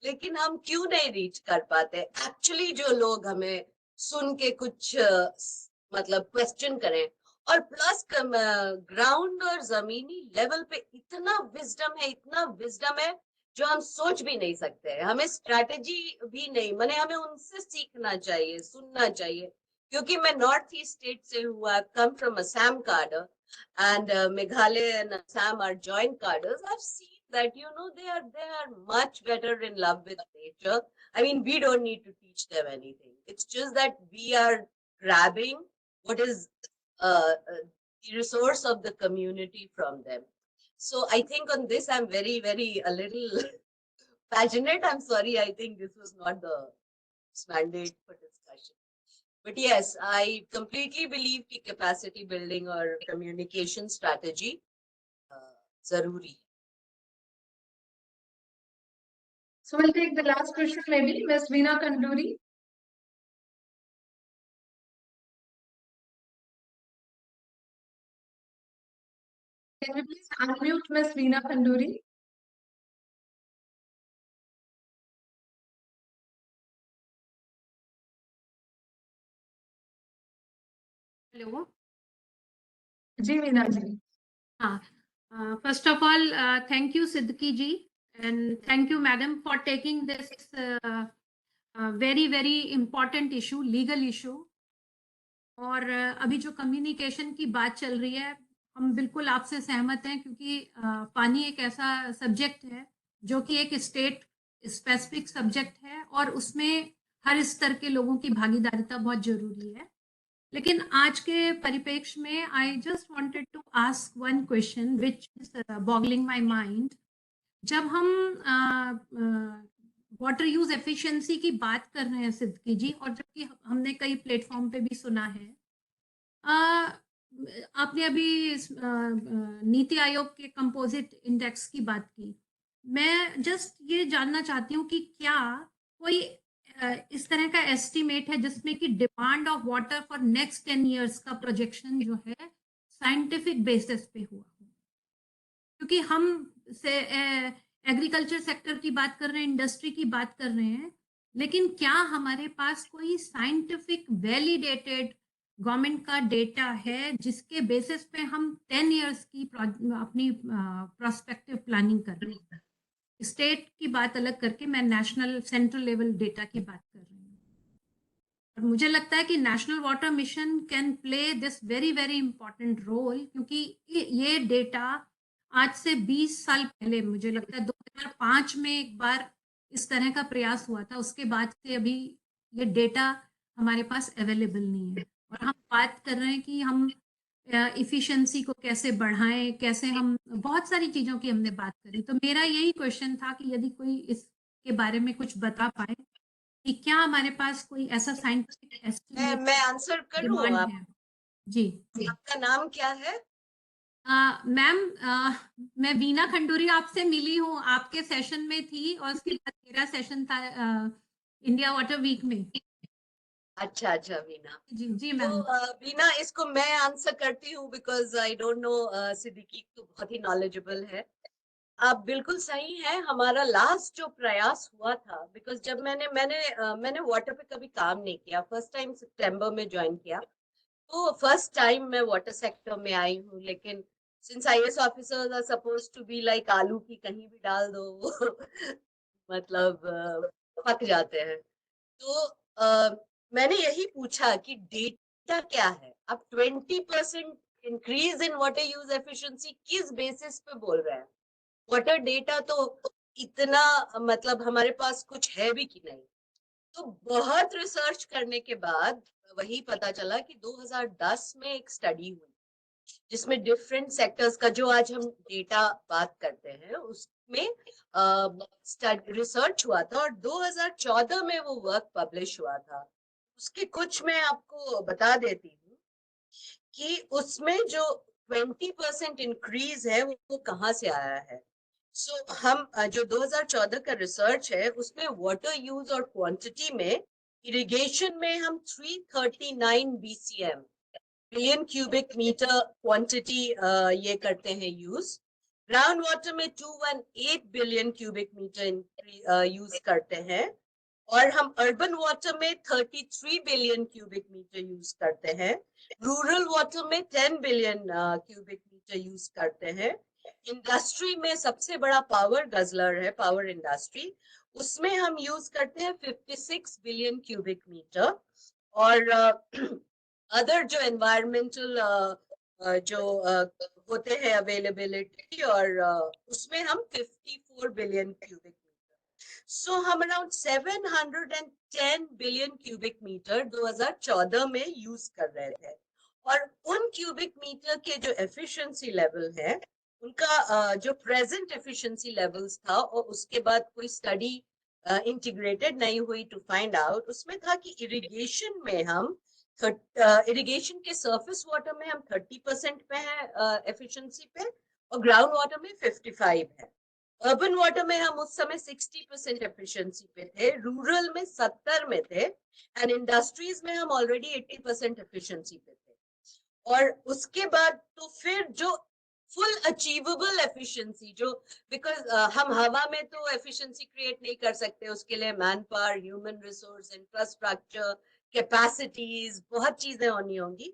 लेकिन हम क्यों नहीं रीच कर पाते एक्चुअली जो लोग हमें सुन के कुछ मतलब क्वेश्चन करें। और प्लस ग्राउंड और जमीनी लेवल पे इतना विजडम है जो हम सोच भी नहीं सकते हैं। हमें स्ट्रैटेजी भी नहीं, माने हमें उनसे सीखना चाहिए, सुनना चाहिए, क्योंकि मैं नॉर्थ ईस्ट स्टेट से हुआ, come from Assam cadre, and Meghalaya and Assam are joint cadres. I've seen that they are much better in love with nature. I mean, we don't need to teach them anything. It's just that we are grabbing what is the resource of the community from them. So I think on this I'm very a little passionate. I'm sorry, I think this was not the mandate for discussion. But yes, I completely believe that capacity building or communication strategy zaruri hai. So we'll take the last question, maybe Ms. Veena Kanduri. Can you please unmute Ms. Veena Kanduri? Hello. जी Meena ji. First of all, thank you Siddiki ji, and thank you madam for taking this very important issue, legal issue. और अभी जो communication की बात चल रही है, हम बिल्कुल आपसे सहमत हैं, क्योंकि पानी एक ऐसा सब्जेक्ट है जो कि एक स्टेट स्पेसिफिक सब्जेक्ट है और उसमें हर स्तर के लोगों की भागीदारिता बहुत जरूरी है। लेकिन आज के परिप्रेक्ष्य में I just wanted to ask one question which is boggling my mind, जब हम वाटर यूज एफिशिएंसी की बात कर रहे हैं सिद्दीकी जी, और जबकि हमने कई प्लेटफॉर्म पे भी सुना है, आपने अभी नीति आयोग के कंपोजिट इंडेक्स की बात की। मैं जस्ट ये जानना चाहती हूँ कि क्या कोई इस तरह का एस्टिमेट है जिसमें कि demand of water for next 10 years का प्रोजेक्शन जो है साइंटिफिक बेसिस पे हुआ हो? क्योंकि हम से एग्रीकल्चर सेक्टर की बात कर रहे हैं, इंडस्ट्री की बात कर रहे हैं, लेकिन क्या हमारे पास कोई साइंटिफिक वैलिडेटेड गवर्नमेंट का डेटा है जिसके बेसिस पे हम 10 इयर्स की अपनी प्रोस्पेक्टिव प्लानिंग कर रहे हैं? स्टेट की बात अलग करके मैं नेशनल सेंट्रल लेवल डेटा की बात कर रही हूँ। और मुझे लगता है कि national water mission can play this very very important role, क्योंकि ये डेटा आज से 20 साल पहले, मुझे लगता है 2005 में एक बार इस तरह का प्रयास हुआ था, उसके बाद से अभी ये डेटा हमारे पास अवेलेबल नहीं है। और हम बात कर रहे हैं कि हम इफिशिएंसी को कैसे बढ़ाएं, कैसे हम, बहुत सारी चीजों की हमने बात करी। तो मेरा यही क्वेश्चन था कि यदि कोई इसके बारे में कुछ बता पाए कि क्या हमारे पास कोई ऐसा साइंटिफिक एस्टिमेट मैं आंसर करूं? डिमांड आप, है? जी आपका नाम क्या है? मैम, मैं वीना खंडूरी आपसे मिली हूँ, आपके सेशन में थी, और उसके बाद मेरा सेशन था इंडिया वाटर वीक में। अच्छा अच्छा वीना। जी जी तो मैम। वीना, इसको मैं आंसर करती हूँ because I don't know. Siddiqui तो बहुत ही नॉलेजेबल है। आप बिल्कुल सही है। हमारा लास्ट जो प्रयास हुआ था, बिकॉज जब मैंने वाटर पे कभी काम नहीं किया, फर्स्ट टाइम सितंबर में ज्वाइन किया, तो फर्स्ट टाइम मैं वाटर सेक्टर में आई हूँ। लेकिन since IAS officers are suppose to be like आलू की कहीं भी डाल दो वो मतलब पक जाते हैं। तो मैंने यही पूछा कि डेटा क्या है। अब 20% increase in water use efficiency किस बेसिस पे बोल रहे हैं? वाटर डेटा तो इतना मतलब हमारे पास कुछ है भी कि नहीं। तो बहुत रिसर्च करने के बाद वही पता चला कि 2010 में एक स्टडी हुई जिसमें डिफरेंट सेक्टर्स का, जो आज हम डेटा बात करते हैं, उसमें रिसर्च हुआ था, और 2014 में वो वर्क पब्लिश हुआ था। उसके कुछ मैं आपको बता देती हूँ कि उसमें जो 20% इंक्रीज है वो कहाँ से आया है। सो हम जो 2014 का रिसर्च है उसमें वाटर यूज और क्वांटिटी में, इरिगेशन में हम 339 BCM billion cubic metre quantity ये करते हैं यूज। ग्राउंड वाटर में 218 बिलियन क्यूबिक मीटर यूज करते हैं, और हम अर्बन वाटर में 33 बिलियन क्यूबिक मीटर यूज करते हैं। रूरल वाटर में 10 बिलियन क्यूबिक मीटर यूज करते हैं। इंडस्ट्री में सबसे बड़ा पावर गजलर है, पावर इंडस्ट्री, उसमें हम यूज करते हैं 56 बिलियन क्यूबिक मीटर। और अदर जो एनवायरमेंटल जो होते हैं अवेलेबिलिटी, और उसमें हम 54 बिलियन क्यूबिक मीटर। सो हम अराउंड 710 बिलियन क्यूबिक मीटर 2014 में यूज कर रहे थे। और उन क्यूबिक मीटर के जो एफिशिएंसी लेवल है, उनका जो प्रेजेंट एफिशिएंसी लेवल्स था, और उसके बाद कोई स्टडी इंटीग्रेटेड नहीं हुई टू फाइंड आउट, उसमें था कि इरिगेशन में हम इरिगेशन के सरफेस वाटर में हम 30% पे हैं एफिशिएंसी पे, और ग्राउंड वाटर में 55 है। अर्बन वाटर में हम उस समय 60% एफिशिएंसी पे थे, रूरल में 70 में थे, एंड इंडस्ट्रीज में हम ऑलरेडी 80% एफिशिएंसी पे थे। और उसके बाद तो फिर जो फुल अचीवेबल एफिशिएंसी, जो बिकॉज हम हवा में तो एफिशिएंसी क्रिएट नहीं कर सकते, उसके लिए man power, human resource, infrastructure, capacities, बहुत चीजें होनी होंगी।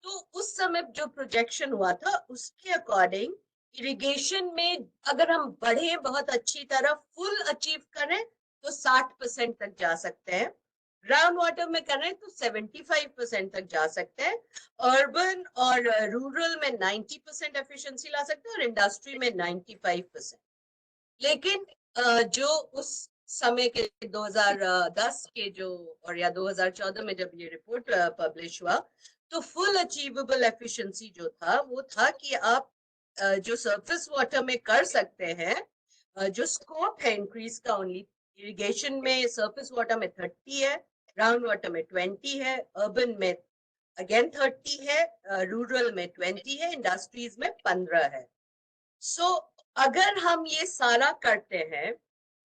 तो उस समय जो प्रोजेक्शन हुआ था उसके अकॉर्डिंग इरिगेशन में अगर हम बढ़े बहुत अच्छी तरह, फुल अचीव करें तो 60% तक जा सकते हैं। ग्राउंड वाटर में करें तो 75% तक जा सकते हैं। अर्बन और रूरल में 90% एफिशिएंसी ला सकते हैं, और इंडस्ट्री में 95%। लेकिन जो उस समय के 2010 के जो, और या 2014 में जब ये रिपोर्ट पब्लिश हुआ, तो फुल अचीवेबल एफिशिएंसी जो था वो था कि आप जो सरफेस वाटर में कर सकते हैं जो स्कोप है इंक्रीज का ओनली इरिगेशन में सरफेस वाटर में 30 है, ग्राउंड वाटर में 20 है, अर्बन में अगेन 30 है, रूरल में 20 है, इंडस्ट्रीज में 15 है। सो अगर हम ये सारा करते हैं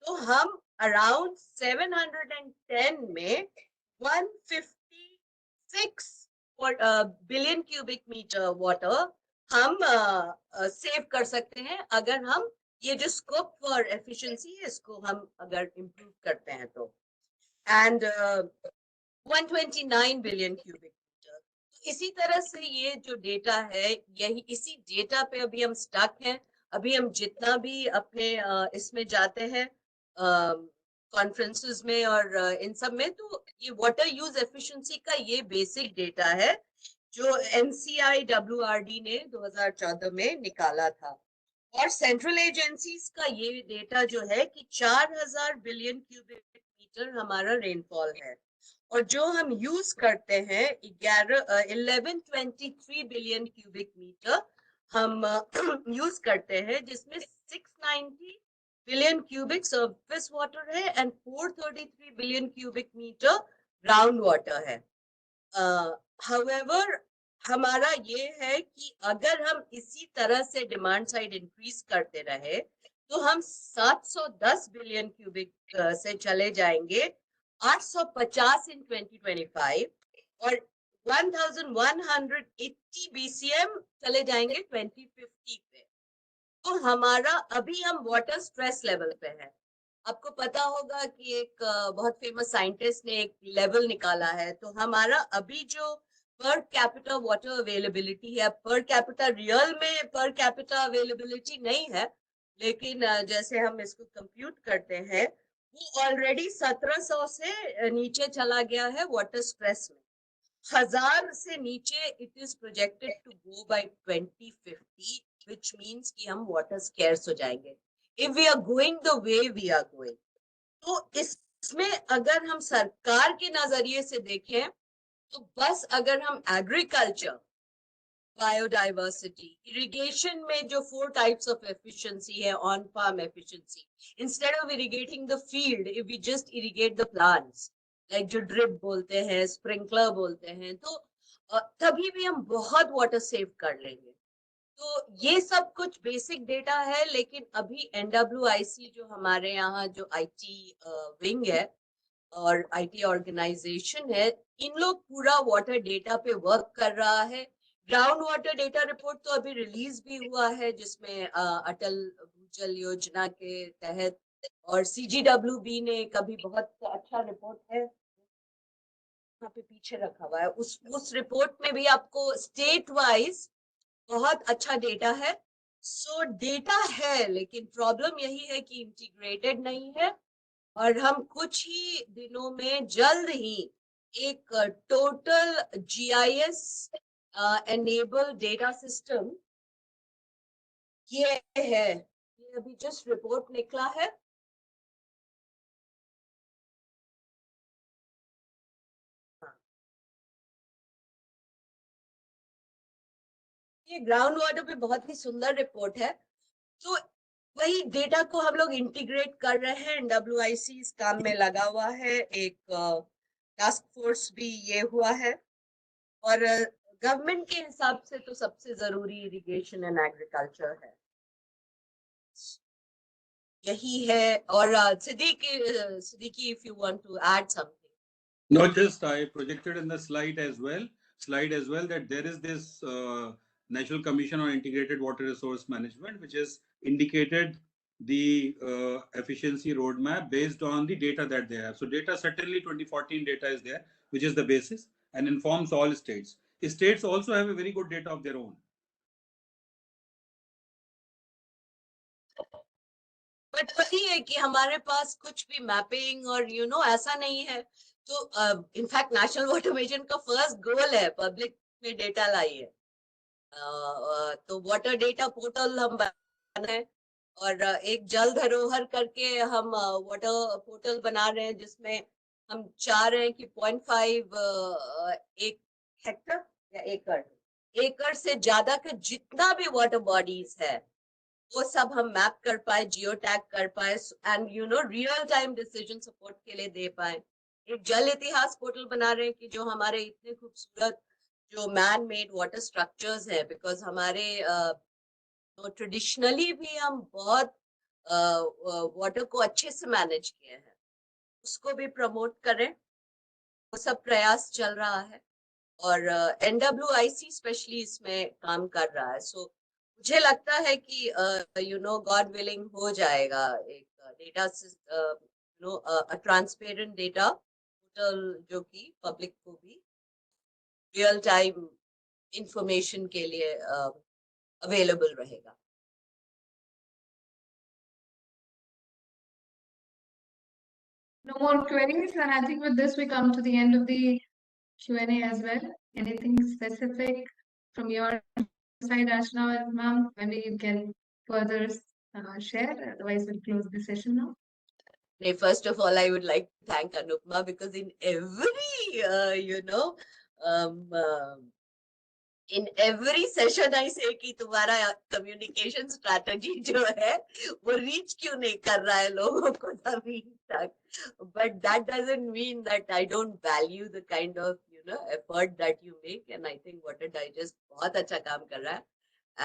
तो हम अराउंड 710 में 156 बिलियन क्यूबिक मीटर वाटर हम सेव कर सकते हैं अगर हम ये जो स्कोप फॉर एफिशिएंसी है इसको हम अगर इम्प्रूव करते हैं तो। And 129 billion cubic metre. इसी तरह से ये जो डेटा है यही इसी डेटा पे अभी हम स्टक हैं। अभी हम जितना भी अपने इसमें जाते हैं कॉन्फ्रेंसेस में और इन सब में, तो ये वाटर यूज एफिशिएंसी का ये बेसिक डेटा है जो NCI-WRD ने 2014 में निकाला था। और सेंट्रल एजेंसीज का ये डेटा जो है कि 4000 बिलियन क्यूबिक मीटर हमारा रेनफॉल है और जो हम यूज करते हैं 1123 बिलियन क्यूबिक मीटर हम यूज करते हैं, जिसमें 690 बिलियन क्यूबिक सरफेस वाटर है and 433 billion cubic metre ground water है। हाउएवर हमारा ये है कि अगर हम इसी तरह से डिमांड साइड इंक्रीज करते रहे तो हम 710 बिलियन क्यूबिक से चले जाएंगे 850 इन 2025 और 1180 BCM चले जाएंगे 2050 पे। तो हमारा अभी हम वाटर स्ट्रेस लेवल पे है। आपको पता होगा कि एक बहुत फेमस साइंटिस्ट ने एक लेवल निकाला है, तो हमारा अभी जो पर कैपिटा वाटर अवेलेबिलिटी है, पर कैपिटा रियल में पर कैपिटा अवेलेबिलिटी नहीं है, लेकिन जैसे हम इसको कंप्यूट करते हैं वो ऑलरेडी 1700 से नीचे चला गया है वाटर स्ट्रेस में। 1000 से नीचे it is projected to go by 2050, which means कि हम वाटर स्कैर्स हो जाएंगे if we are going the way we are going। तो इसमें अगर हम सरकार के नजरिए से देखें तो बस अगर हम एग्रीकल्चर, बायोडाइवर्सिटी, इरिगेशन में जो 4 टाइप्स ऑफ एफिशिएंसी है, on farm efficiency, instead of irrigating the field if we just irrigate the plants like जो ड्रिप बोलते हैं, स्प्रिंकलर बोलते हैं, तो तभी भी हम बहुत वाटर सेव कर लेंगे। तो ये सब कुछ बेसिक डेटा है, लेकिन अभी NWIC जो हमारे यहाँ जो IT विंग है और IT ऑर्गेनाइजेशन है, इन लोग पूरा वाटर डेटा पे वर्क कर रहा है। ग्राउंड वाटर डेटा रिपोर्ट तो अभी रिलीज भी हुआ है, जिसमें अटल भूजल योजना के तहत और CGWB ने कभी बहुत अच्छा रिपोर्ट है यहाँ पे पीछे रखा हुआ है, उस रिपोर्ट में भी आपको स्टेट वाइज बहुत अच्छा डेटा है। सो डेटा है, लेकिन प्रॉब्लम यही है कि इंटीग्रेटेड नहीं है और हम कुछ ही दिनों में जल्द ही एक total GIS enable data system ये है, ये अभी जस्ट रिपोर्ट निकला है। ये ग्राउंड वाटर पे बहुत ही सुंदर रिपोर्ट है। तो वही डेटा को हम लोग इंटीग्रेट कर रहे हैं, NWIC इस काम में लगा हुआ है, एक टास्क फोर्स भी ये हुआ है और गवर्नमेंट के हिसाब से तो सबसे जरूरी इरिगेशन एंड एग्रीकल्चर है, यही है। और Siddiqui, if you want to add something. No, just I projected in the slide as well that there is this National Commission on Integrated Water Resource Management, which has indicated the efficiency roadmap based on the data that they have. So data, certainly 2014 data is there, which is the basis and informs all states. States also have a very good data of their own. But वही है कि हमारे पास कुछ भी mapping और ऐसा नहीं है। तो इनफैक्ट नेशनल वाटर मिशन का फर्स्ट गोल है पब्लिक में डेटा लाई है। तो वाटर डेटा पोर्टल हम बनाए और एक जल धरोहर करके हम वाटर पोर्टल बना रहे हैं, जिसमें हम चाह रहे हैं कि 0.5 एक हेक्टर या एकड़ से ज्यादा का जितना भी वाटर बॉडीज है वो सब हम मैप कर पाए, जियो टैग कर पाए, and you know real time decision support के लिए दे पाए। एक जल इतिहास पोर्टल बना रहे हैं कि जो हमारे इतने खूबसूरत जो मैन मेड वाटर स्ट्रक्चर्स है, बिकॉज हमारे तो ट्रेडिशनली भी हम बहुत वाटर को अच्छे से मैनेज किए हैं, उसको भी प्रमोट करें, वो सब प्रयास चल रहा है। और NWIC स्पेशली इसमें काम कर रहा है। सो मुझे लगता है कि यू नो गॉड विलिंग हो जाएगा एक data you know transparent data portal जो कि पब्लिक को भी रियल टाइम इंफॉर्मेशन के लिए अवेलेबल रहेगा। No more queries, and I think with this we come to the end of the Q&A as well. Anything specific from your side, Ashna ma'am? Maybe you can further share. Otherwise, we'll close the session now. First of all, I would like to thank Anupma, because in every you know in every session I say कि तुम्हारा communication strategy जो है वो reach क्यों नहीं कर रहा है लोगों को अभी तक, but that doesn't mean that I don't value the kind of you know effort that you make, and I think Water Digest बहुत अच्छा काम कर रहा है।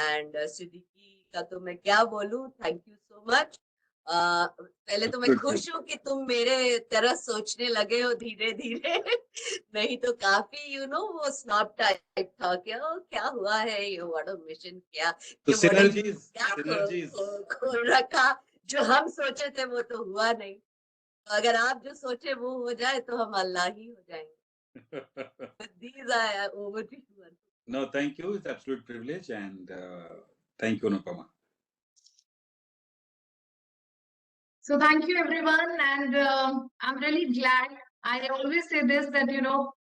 and सिद्दीकी का तो मैं क्या बोलूं, thank you so much। पहले तो मैं खुश हूँ कि तुम मेरे तरह सोचने लगे हो धीरे धीरे नहीं तो काफी यू नो वो स्नॉब टाइप था, क्या हुआ है ये वाटर मिशन, क्या तो ये model synergies खोल रखा, जो हम सोचे थे वो तो हुआ नहीं। अगर आप जो सोचे वो हो जाए तो हम अल्लाह ही हो जाएंगे। These are over to you. No, thank you. It's absolute privilege, and thank you, Anupama. So thank you everyone, and I'm really glad. I always say this, that you know,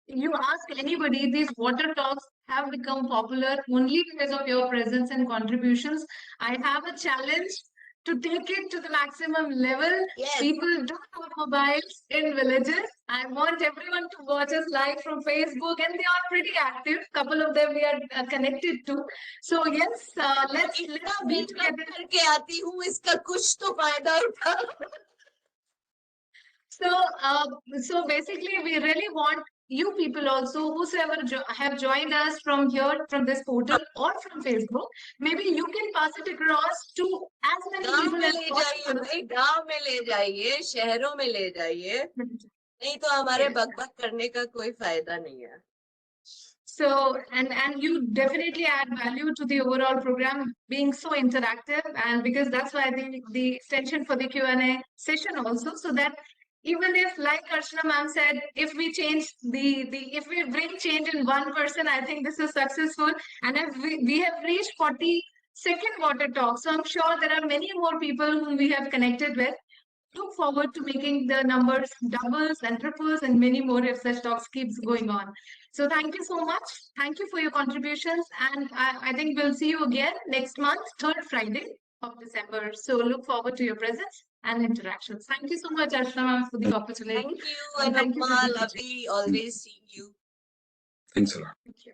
you ask anybody, these water talks have become popular only because of your presence and contributions. I have a challenge to take it to the maximum level. Yes. People don't have mobiles in villages. I want everyone to watch us live from Facebook, and they are pretty active. Couple of them we are connected to. So yes, let's be together. करके आती हूँ, इसका कुछ तो फायदा उठा। So basically, we really want you people also, whosoever have joined us from here, from this portal or from Facebook, maybe you can pass it across to as many गांव people में as ले जाइए possible. भाई, गांव में ले जाइए, शहरों में ले जाइए, नहीं तो हमारे Yes. बकबक करने का कोई फायदा नहीं है। So, and you definitely add value to the overall program being so interactive, and because that's why I think the extension for the Q&A session also, so that even if, like Archana ma'am said, if we change if we bring change in one person, I think this is successful. And if we have reached 42nd water talk, so I'm sure there are many more people whom we have connected with. Look forward to making the numbers doubles and triples and many more if such talks keeps going on. So thank you so much. Thank you for your contributions. And I think we'll see you again next month, 3rd Friday of December. So look forward to your presence and interactions. Thank you so much, Ashna, for the opportunity. Thank you, And thank you for Anupma. the teaching. Lovely, always seeing you. Thanks a lot. Thank you.